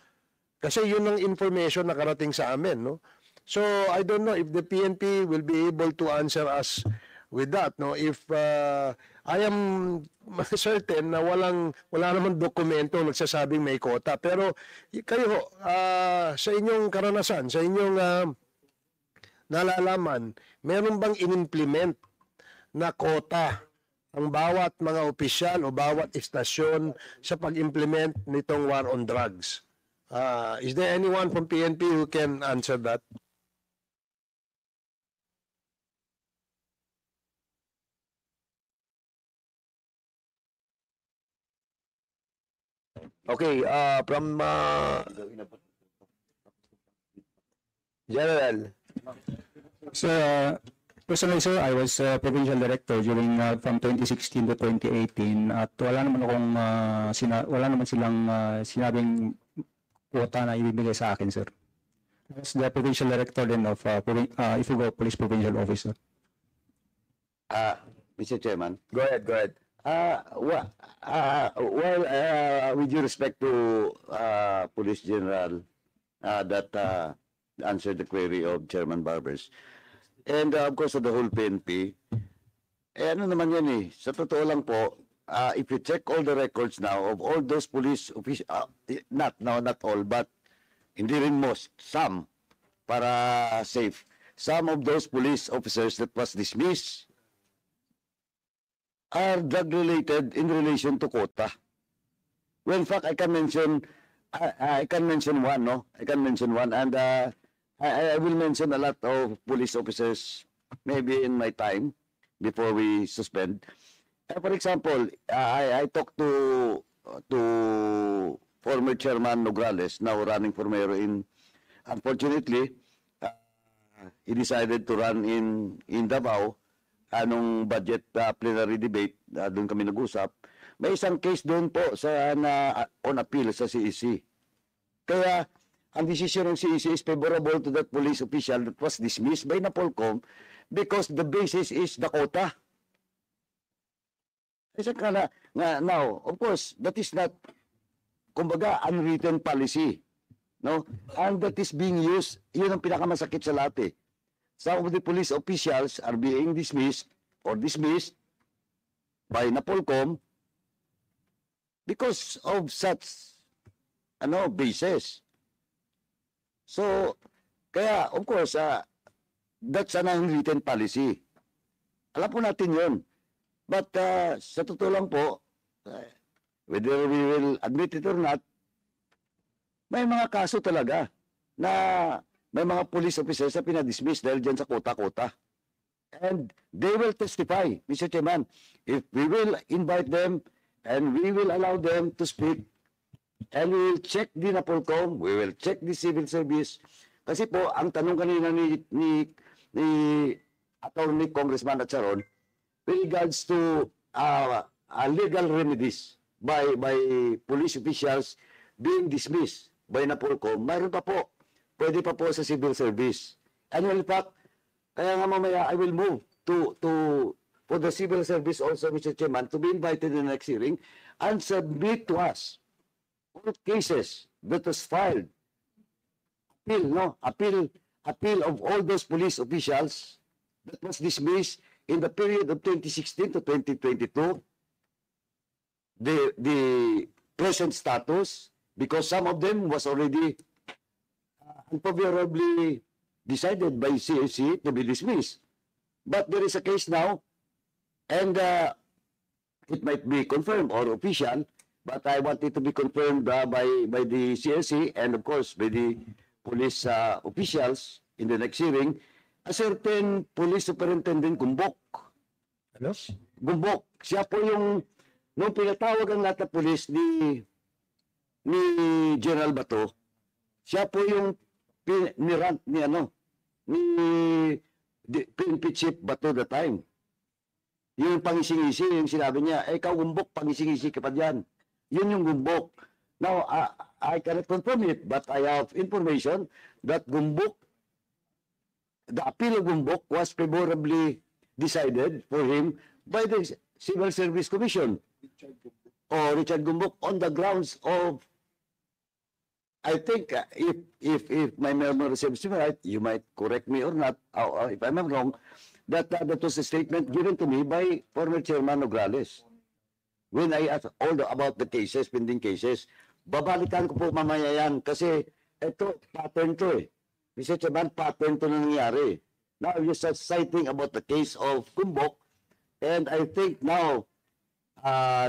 Speaker 14: Kasi yun ang information na karating sa amin, no? So I don't know if the PNP will be able to answer us with that, no? If I am certain na wala naman dokumento nagsasabing may quota, pero kayo sa inyong karanasan, sa inyong nalalaman, meron bang in-implement na quota ang bawat mga opisyal o bawat istasyon sa pag-implement nitong war on drugs? Is there anyone from PNP who can answer that?
Speaker 2: Okay, from General.
Speaker 10: So, personally, sir, I was provincial director during from 2016 to 2018 at wala naman silang sinabing quota na ibibigay sa akin, sir. I was the provincial director then of Ifugao Police Provincial Officer.
Speaker 1: Mr. Chairman.
Speaker 2: Go ahead.
Speaker 1: With due respect to Police General that answered the query of Chairman Barbers, and of course of the whole PNP, ano naman yan eh, sa totoo lang po, if you check all the records now of all those police officials, not all, but hindi rin most, some, para safe, some of those police officers that was dismissed are drug-related in relation to quota. Well, in fact, I can mention one, no? I can mention one, and I will mention a lot of police officers maybe in my time before we suspend. For example, I talked to former Chairman Nograles, now running for mayor in, unfortunately, he decided to run in Davao. Anong budget plenary debate, doon kami nag-usap. May isang case doon po sa on appeal sa CEC. Kaya ang decision ng CEC is favorable to that police official that was dismissed by Napolcom because the basis is Dakota. Now, of course, that is not, kumbaga, unwritten policy. No? And that is being used, yun ang pinakamasakit sa lahat eh. Some of the police officials are being dismissed by Napolcom because of such basis. So, kaya, of course, that's an unwritten policy. Alam po natin yun. But sa totoo lang po, whether we will admit it or not, may mga kaso talaga na may mga police officers na pinadismiss dahil dyan sa kota-kota. And they will testify, Mr. Chairman, if we will invite them and we will allow them to speak and we will check the Napolcom, we will check the civil service. Kasi po, ang tanong kanina ni Attorney Congressman Acharon, with regards to legal remedies by police officials being dismissed by Napolcom, mayroon pa po. Pwede pa po sa civil service. And in fact, kaya nga mamaya I will move for the civil service also, Mr. Chairman, to be invited in the next hearing and submit to us all cases that was filed. Appeal of all those police officials that was dismissed in the period of 2016 to 2022, the present status, because some of them was already unfavorably decided by CAC to be dismissed. But there is a case now, and it might be confirmed or official, but I want it to be confirmed by the CAC and of course by the police officials in the next hearing. A certain police superintendent Gumbok.
Speaker 2: Ano?
Speaker 1: Gumbok. Siya po yung, nung pinatawag ang lahat ng police ni General Bato, siya po yung PNP Chief Bato the time. Yung pangising-isi, yung sinabi niya, ikaw Gumbok, pangising-isi ka pa dyan. Yun yung Gumbok. Now, I cannot confirm it, but I have information that Gumbok, the appeal of Gumbok was favorably decided for him by the Civil Service Commission or Richard Gumbok on the grounds of, I think, if my memory serves me right, you might correct me or not, if I'm wrong, that was a statement given to me by former Chairman Nograles. When I asked about the cases, pending cases, babalikan ko po mamaya yan kasi ito, pattern to eh. Mr. Chairman, pattern to na nangyari. Now, you're citing about the case of Gumbok, and I think now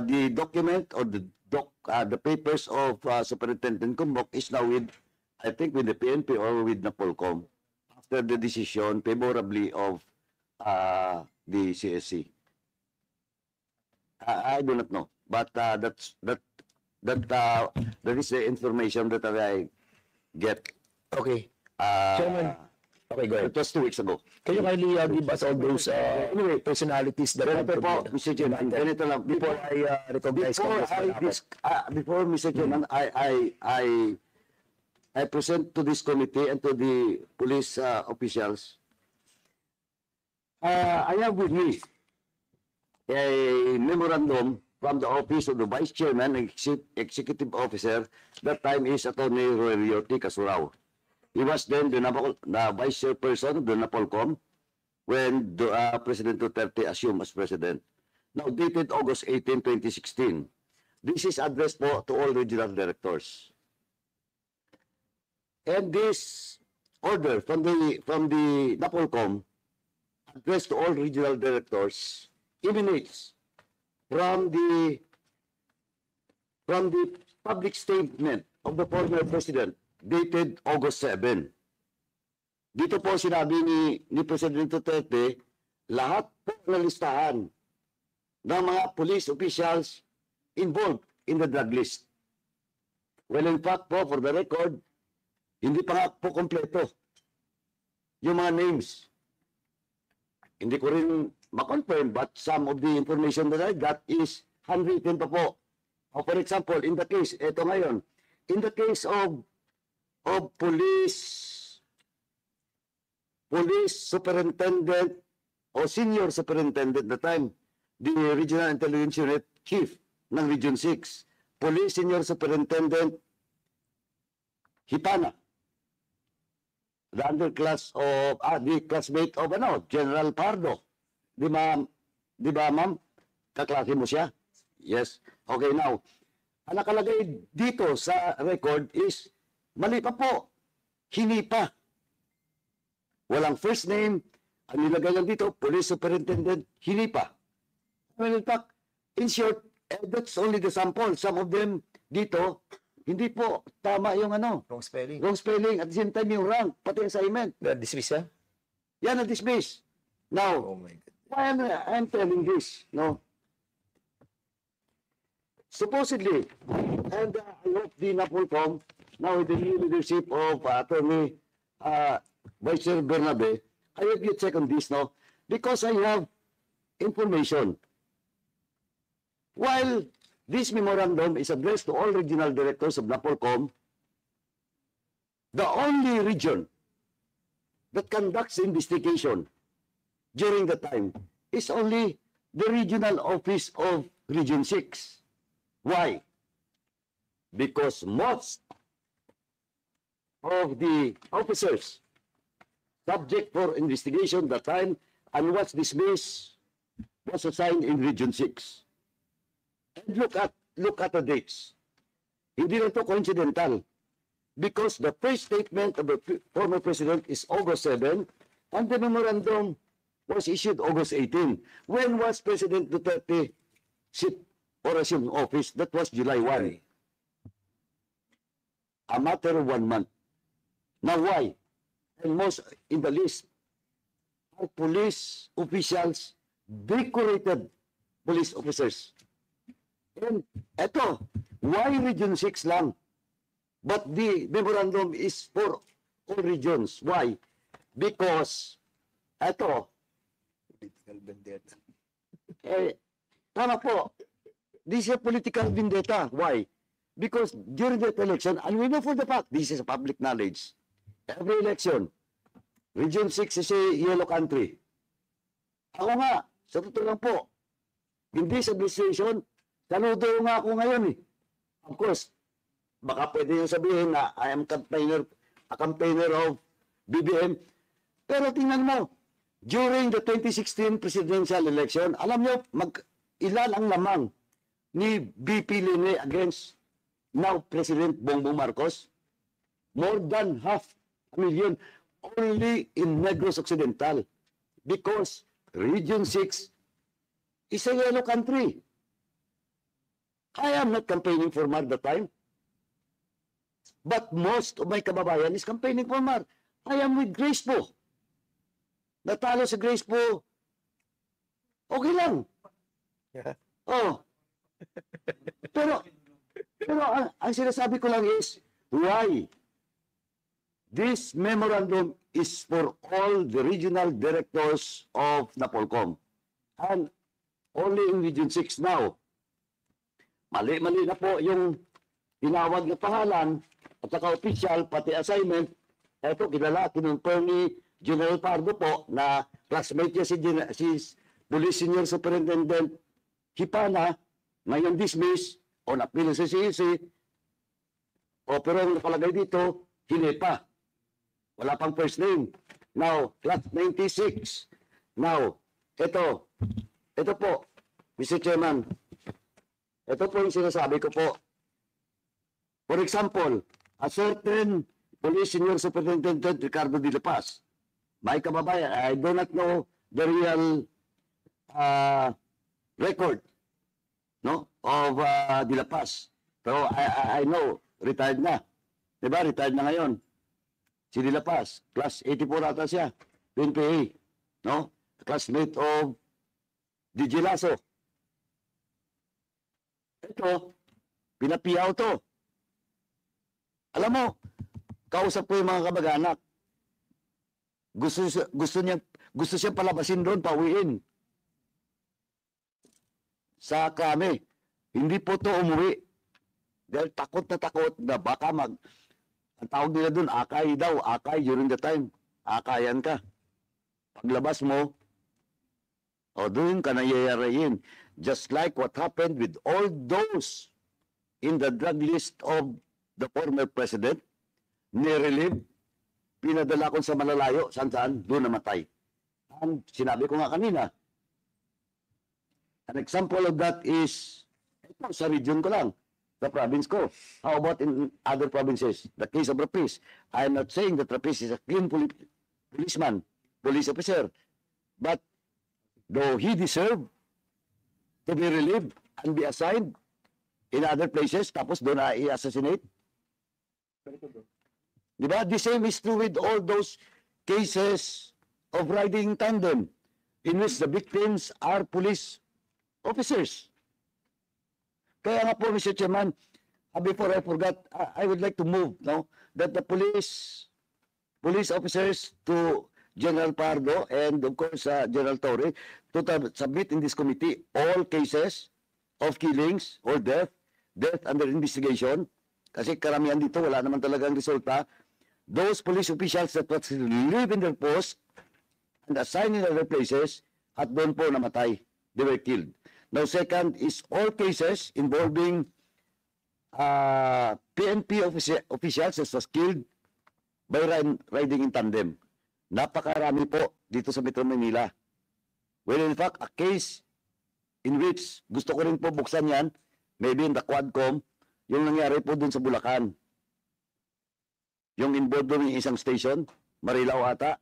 Speaker 1: the document or the papers of Superintendent Gumbok is now with, I think, with the PNP or with Napolcom after the decision favorably of the CSC. I do not know, but that is the information that I get.
Speaker 2: Okay. Chairman, okay, go ahead.
Speaker 1: It was 2 weeks ago.
Speaker 2: Can you kindly give us all those personalities that
Speaker 1: Ganito po, Mr. Chairman, ganito lang. Before I recognize before Mr. Chairman, I present to this committee and to the police officials. I have with me a memorandum from the office of the Vice Chairman and Executive Officer. That time is Attorney Roy Riorti Casurao. He was then the Vice Chairperson of the Napolcom when President Duterte assumed as President. Now, dated August 18, 2016. This is addressed to all regional directors. And this order from the Napolcom addressed to all regional directors emanates from the public statement of the former president dated August 7. dito po sinabi ni President Duterte, lahat po na listahan ng mga police officials involved in the drug list. Well, in fact po, for the record, hindi pa nga po kompleto yung mga names. Hindi ko rin ma-confirm, but some of the information that I got is handwritten pa po. For example, in the case, ito ngayon, in the case of police superintendent o senior superintendent at the time, the Regional Intelligence Unit Chief ng Region 6, police senior superintendent Hipana, the underclass of, the classmate of General Pardo. Di ba ma'am? Kaklase mo siya? Yes. Okay, now, ang nakalagay dito sa record is, mali pa po. Hinipa. Walang first name. Ang nilagay lang dito, Police Superintendent Hinipa. Well, in fact, in short, that's only the sample. Some of them dito, hindi po tama yung
Speaker 2: Wrong spelling.
Speaker 1: wrong spelling. At the same time, yung rank, pati assignment.
Speaker 2: Na-dismiss yan?
Speaker 1: Yan, na-dismiss. Now,
Speaker 2: Oh my God.
Speaker 1: why I'm telling this, no? Supposedly, and I hope the NAPOLCOM, now with the new leadership of Attorney Vice Chair Bernabe, I hope you check on this, no? Because I have information. While this memorandum is addressed to all regional directors of NAPOLCOM, the only region that conducts investigation during the time is only the regional office of Region 6. Why? Because most of the officers subject for investigation that time and was dismissed was assigned in Region 6. And look at the dates. Hindi na ito coincidental. Because the first statement of the former president is August 7 and the memorandum was issued August 18. When was President Duterte sit or assume office? That was July 1. A matter of 1 month. Now why? And most in the list are police officials, decorated police officers. And eto, why Region 6 lang? But the memorandum is for all regions. Why? Because eto, tama po. This is a political vendetta. Why? Because during that election, and we know for the fact, this is public knowledge, every election, Region 6 is a yellow country. Ako nga, sa totoo lang po, in this administration, saludo nga ako ngayon eh. Of course, baka pwede yung sabihin na I am a campaigner of BBM. Pero tingnan mo, during the 2016 presidential election, alam nyo, ilan ang lamang ni BP Lene against now President Bongbong Marcos? More than 500,000 only in Negros Occidental. Because Region 6 is a yellow country. I am not campaigning for Mar that time. But most of my kababayan is campaigning for Mar. I am with Grace po. Natalo si Grace po. Okay lang.
Speaker 2: Yeah.
Speaker 1: Oh. Pero ang sinasabi ko lang is, why? This memorandum is for all the regional directors of NAPOLCOM. And only in Region 6 now. Mali-mali na po yung tinawag na pangalan at saka official, pati assignment. Ito, kilala, kinonfirm ni General Pardo po na classmate niya si Police Senior Superintendent Hipana, ngayon dismiss o napili sa CEC, o pero ang nakalagay dito, Hinipa. Wala pang first name. Now, class 96. Now, ito po, Mr. Chairman, ito po yung sinasabi ko po. For example, a certain Police Senior Superintendent Ricardo de la Paz, my kababayan, I do not know the real record of de la Paz. Pero I know, retired na. Diba? Retired na ngayon. Si De La Paz, class 84 ata siya, PNPA, no? Classmate of DJ Lasso. Ito, pinapiyaw to. Alam mo, kausap ko yung mga kamag-anak. Gusto siya palabasin doon, pauwiin. Sa kami, hindi po to umuwi. Dahil takot na baka ang tawag nila doon, akay daw, akay during the time. Akayan ka. Paglabas mo, o doon ka na yayarayin. Just like what happened with all those in the drug list of the former president, nirelieve, pinadala ko sa malalayo, saan-saan, doon namatay. And sinabi ko nga kanina, an example of that is, ito, sa region ko lang, the province ko. How about in other provinces? The case of Rapis. I am not saying that Rapis is a clean policeman, police officer. But though he deserved to be relieved and be assigned in other places, tapos doon na i-assassinate. Diba? The same is true with all those cases of riding in tandem in which the victims are police officers. Kaya nga po, Mr. Chairman, before I forgot, I would like to move that the police officers to General Pardo and of course General Torre to submit in this committee all cases of killings or death under investigation. Kasi karamihan dito, wala naman talagang resulta. Those police officials that was leave in their post and assigned in other places at doon po namatay. They were killed. Now, second is all cases involving PNP officials that was killed by riding in tandem. Napakarami po dito sa Metro Manila. Well, in fact, a case in which gusto ko rin po buksan yan, maybe in the Quadcom, yung nangyari po dun sa Bulacan. Yung involved doon yung isang station, Marilao ata,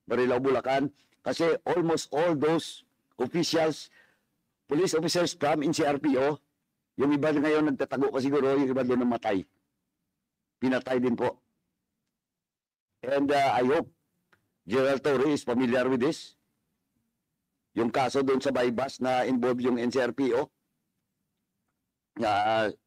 Speaker 1: Marilao, Bulacan. Kasi almost all those officials, police officers from NCRPO, yung iba ngayon nagtatago pa siguro, yung iba doon namatay. Pinatay din po. And I hope General Torre is familiar with this. Yung kaso doon sa bypass na involved yung NCRPO.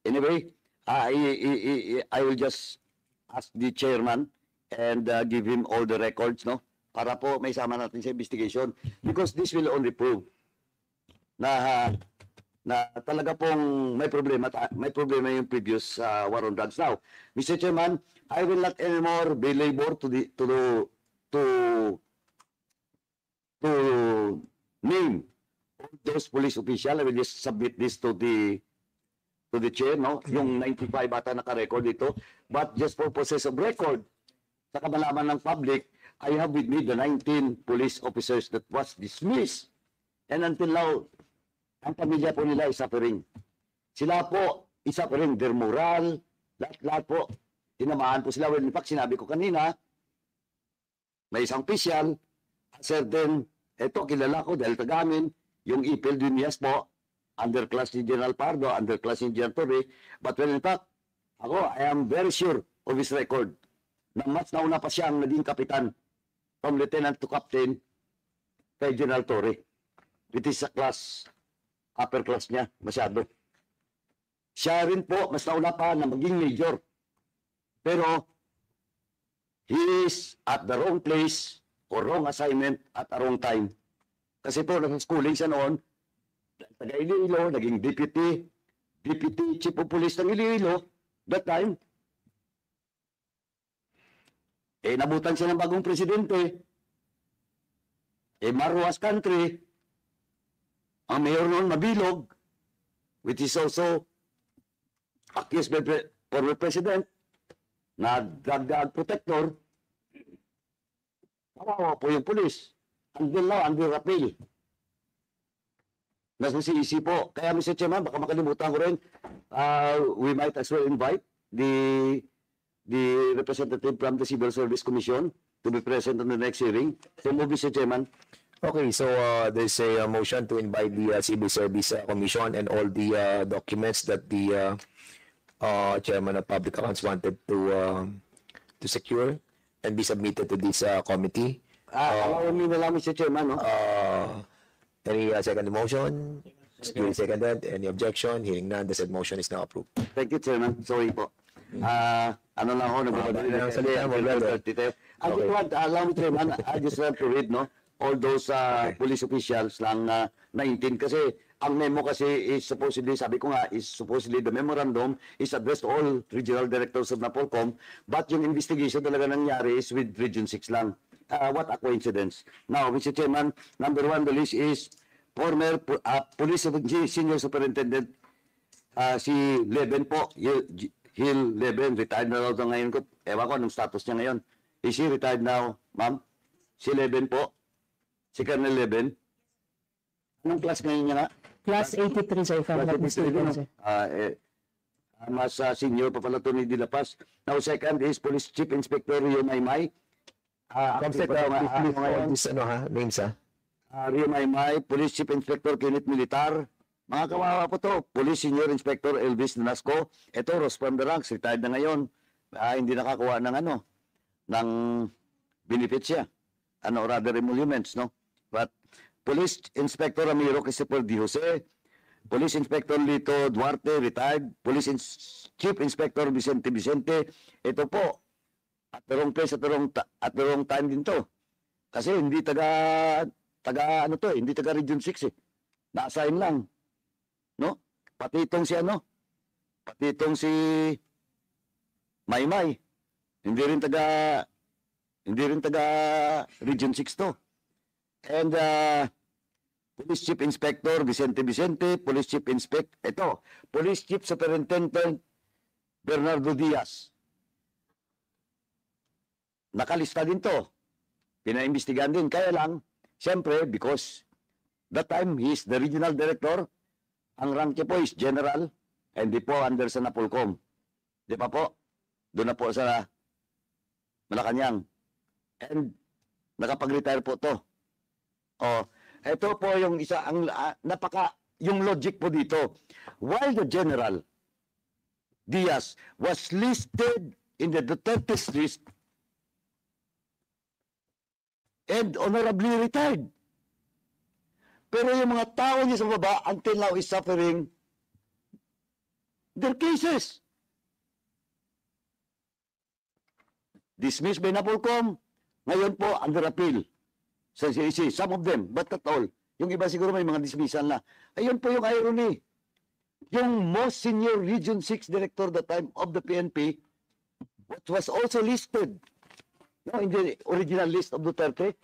Speaker 1: Anyway, I will just ask the chairman and give him all the records, no? Para po may sama natin sa investigation. Because this will only prove na talaga pong may problema yung previous war on drugs. Now, Mr. Chairman, I will not anymore belabor to name those police officials. I will just submit this to the chair, no? Yung 95 ata naka-record dito. But just for purposes of record, sa kamalaman ng public, I have with me the 19 police officers that was dismissed. And until now, ang pamilya po nila is suffering. Sila po is suffering. Their moral, lahat po, tinamaan po sila. Well, in fact, sinabi ko kanina, may isang official, certain, eto, kilala ko dahil tagamin, yung Ipil Dunias po, underclass ni General Pardo, underclass ni General Torre. But well, in fact, ako, I am very sure of his record na mas nauna pa siya ang naging kapitan from lieutenant to captain kay General Torre. It is a class, upper class niya, masyado. Siya rin po, mas nauna pa na maging major. Pero, he is at the wrong place or wrong assignment at the wrong time. Kasi po, nasa schooling siya noon, taga Iloilo, naging deputy chief of police ng Iloilo, that time, nabutan siya ng bagong presidente, Marruas country, ang mayor noon Mabilog, which is also accused by former president, na drug protector, kawawa po yung police. Until now, under appeal. Nasisisi po. Kaya Mr. Chairman, baka makalimutan ko rin, we might as well invite the representative from the Civil Service Commission to be present on the next hearing. So move, Mr. Chairman.
Speaker 2: Okay, so there's a motion to invite the Civil Service Commission and all the documents that the Chairman of Public Accounts wanted to secure. and be submitted to this committee.
Speaker 1: Allow me na lang, Mr. Chairman, no?
Speaker 2: Any second motion? Duly seconded. Any objection? Hearing none, the said motion is now approved.
Speaker 1: Thank you, Chairman. Sorry po. Ano lang ako, nagpapadali na
Speaker 2: salita mo, brother.
Speaker 1: Allow me, Chairman, I just want to read, no? All those police officials lang na 19 kasi ang memo kasi is supposedly, sabi ko nga, is supposedly the memorandum is addressed to all regional directors of NAPOLCOM, but yung investigation talaga nangyari is with Region 6 lang. What a coincidence. Now, Mr. Chairman, number 1 the list is former police senior superintendent si Leben po, Hill Leben, retired na daw ito ngayon ko. Ewan ko anong status niya ngayon. Is he retired now, ma'am? Si Leben po, si Colonel Leben. Anong class ngayon niya nga?
Speaker 6: Class 83, sir, if I'm not mistaken, sir.
Speaker 1: Mas senior pa pala ito ni De La Paz. Now, second is Police Chief Inspector Rio Maymay.
Speaker 2: Names,
Speaker 1: Rio Maymay, Police Chief Inspector Kenneth Militar. Mga kawawa po to. Police Senior Inspector Elvis Nasco. Ito, Ross from the ranks, retired na ngayon. Hindi nakakuha ng ng benefits siya. Or other emoluments, no? But Police Inspector Ramiro Christopher D. Jose, Police Inspector Lito Duarte, retired. Chief Inspector Vicente Vicente. Ito po, at the wrong place, at the wrong time din to. Kasi hindi taga hindi taga Region 6 eh. Na-assign lang. No? Pati itong si Maymay. Hindi rin taga Region 6 to. And Police Chief Inspector Vicente Vicente, Police Chief Police Chief Superintendent Bernardo Diaz. Nakalista din to. Pinaimbestigahan din. Kaya lang, siyempre, because that time he is the regional director, ang rank niya po is general, and di po under sa NAPOLCOM. Di pa po? Doon na po sa Malacanang. And nakapag-retire po to. Ito po yung isa, yung logic po dito. While the General Diaz was listed in the Duterte's list and honorably retired. Pero yung mga tao niya sa baba until now is suffering their cases. Dismissed by NAPOLCOM, ngayon po under appeal sa CAC. Some of them, but not all. Yung iba siguro may mga dismissal na. Ayun po yung irony. Yung most senior Region 6 director that time of the PNP, what was also listed in the original list of Duterte,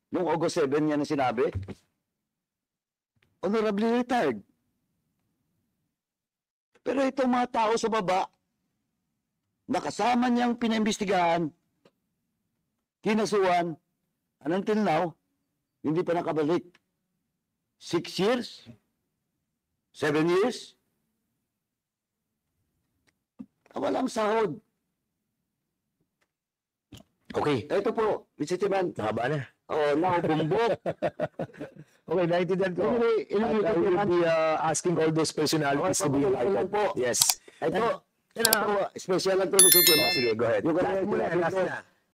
Speaker 1: noong August 7 niya na sinabi, honorably retired. Pero itong mga tao sa baba, nakasama niyang pinaimbestigahan, kinasuhan, and until now, hindi pa nakabalik. 6 years? 7 years? Walang sahod.
Speaker 2: Okay.
Speaker 1: Ito po, Mr. Chairman.
Speaker 2: Haba na.
Speaker 1: Bumbok.
Speaker 2: Okay, naintindihan ko. I will be asking all those personalities to be invited. Yes.
Speaker 1: Ito, special lang ito, Mr. Chairman.
Speaker 2: Sige, go ahead.
Speaker 1: Last na.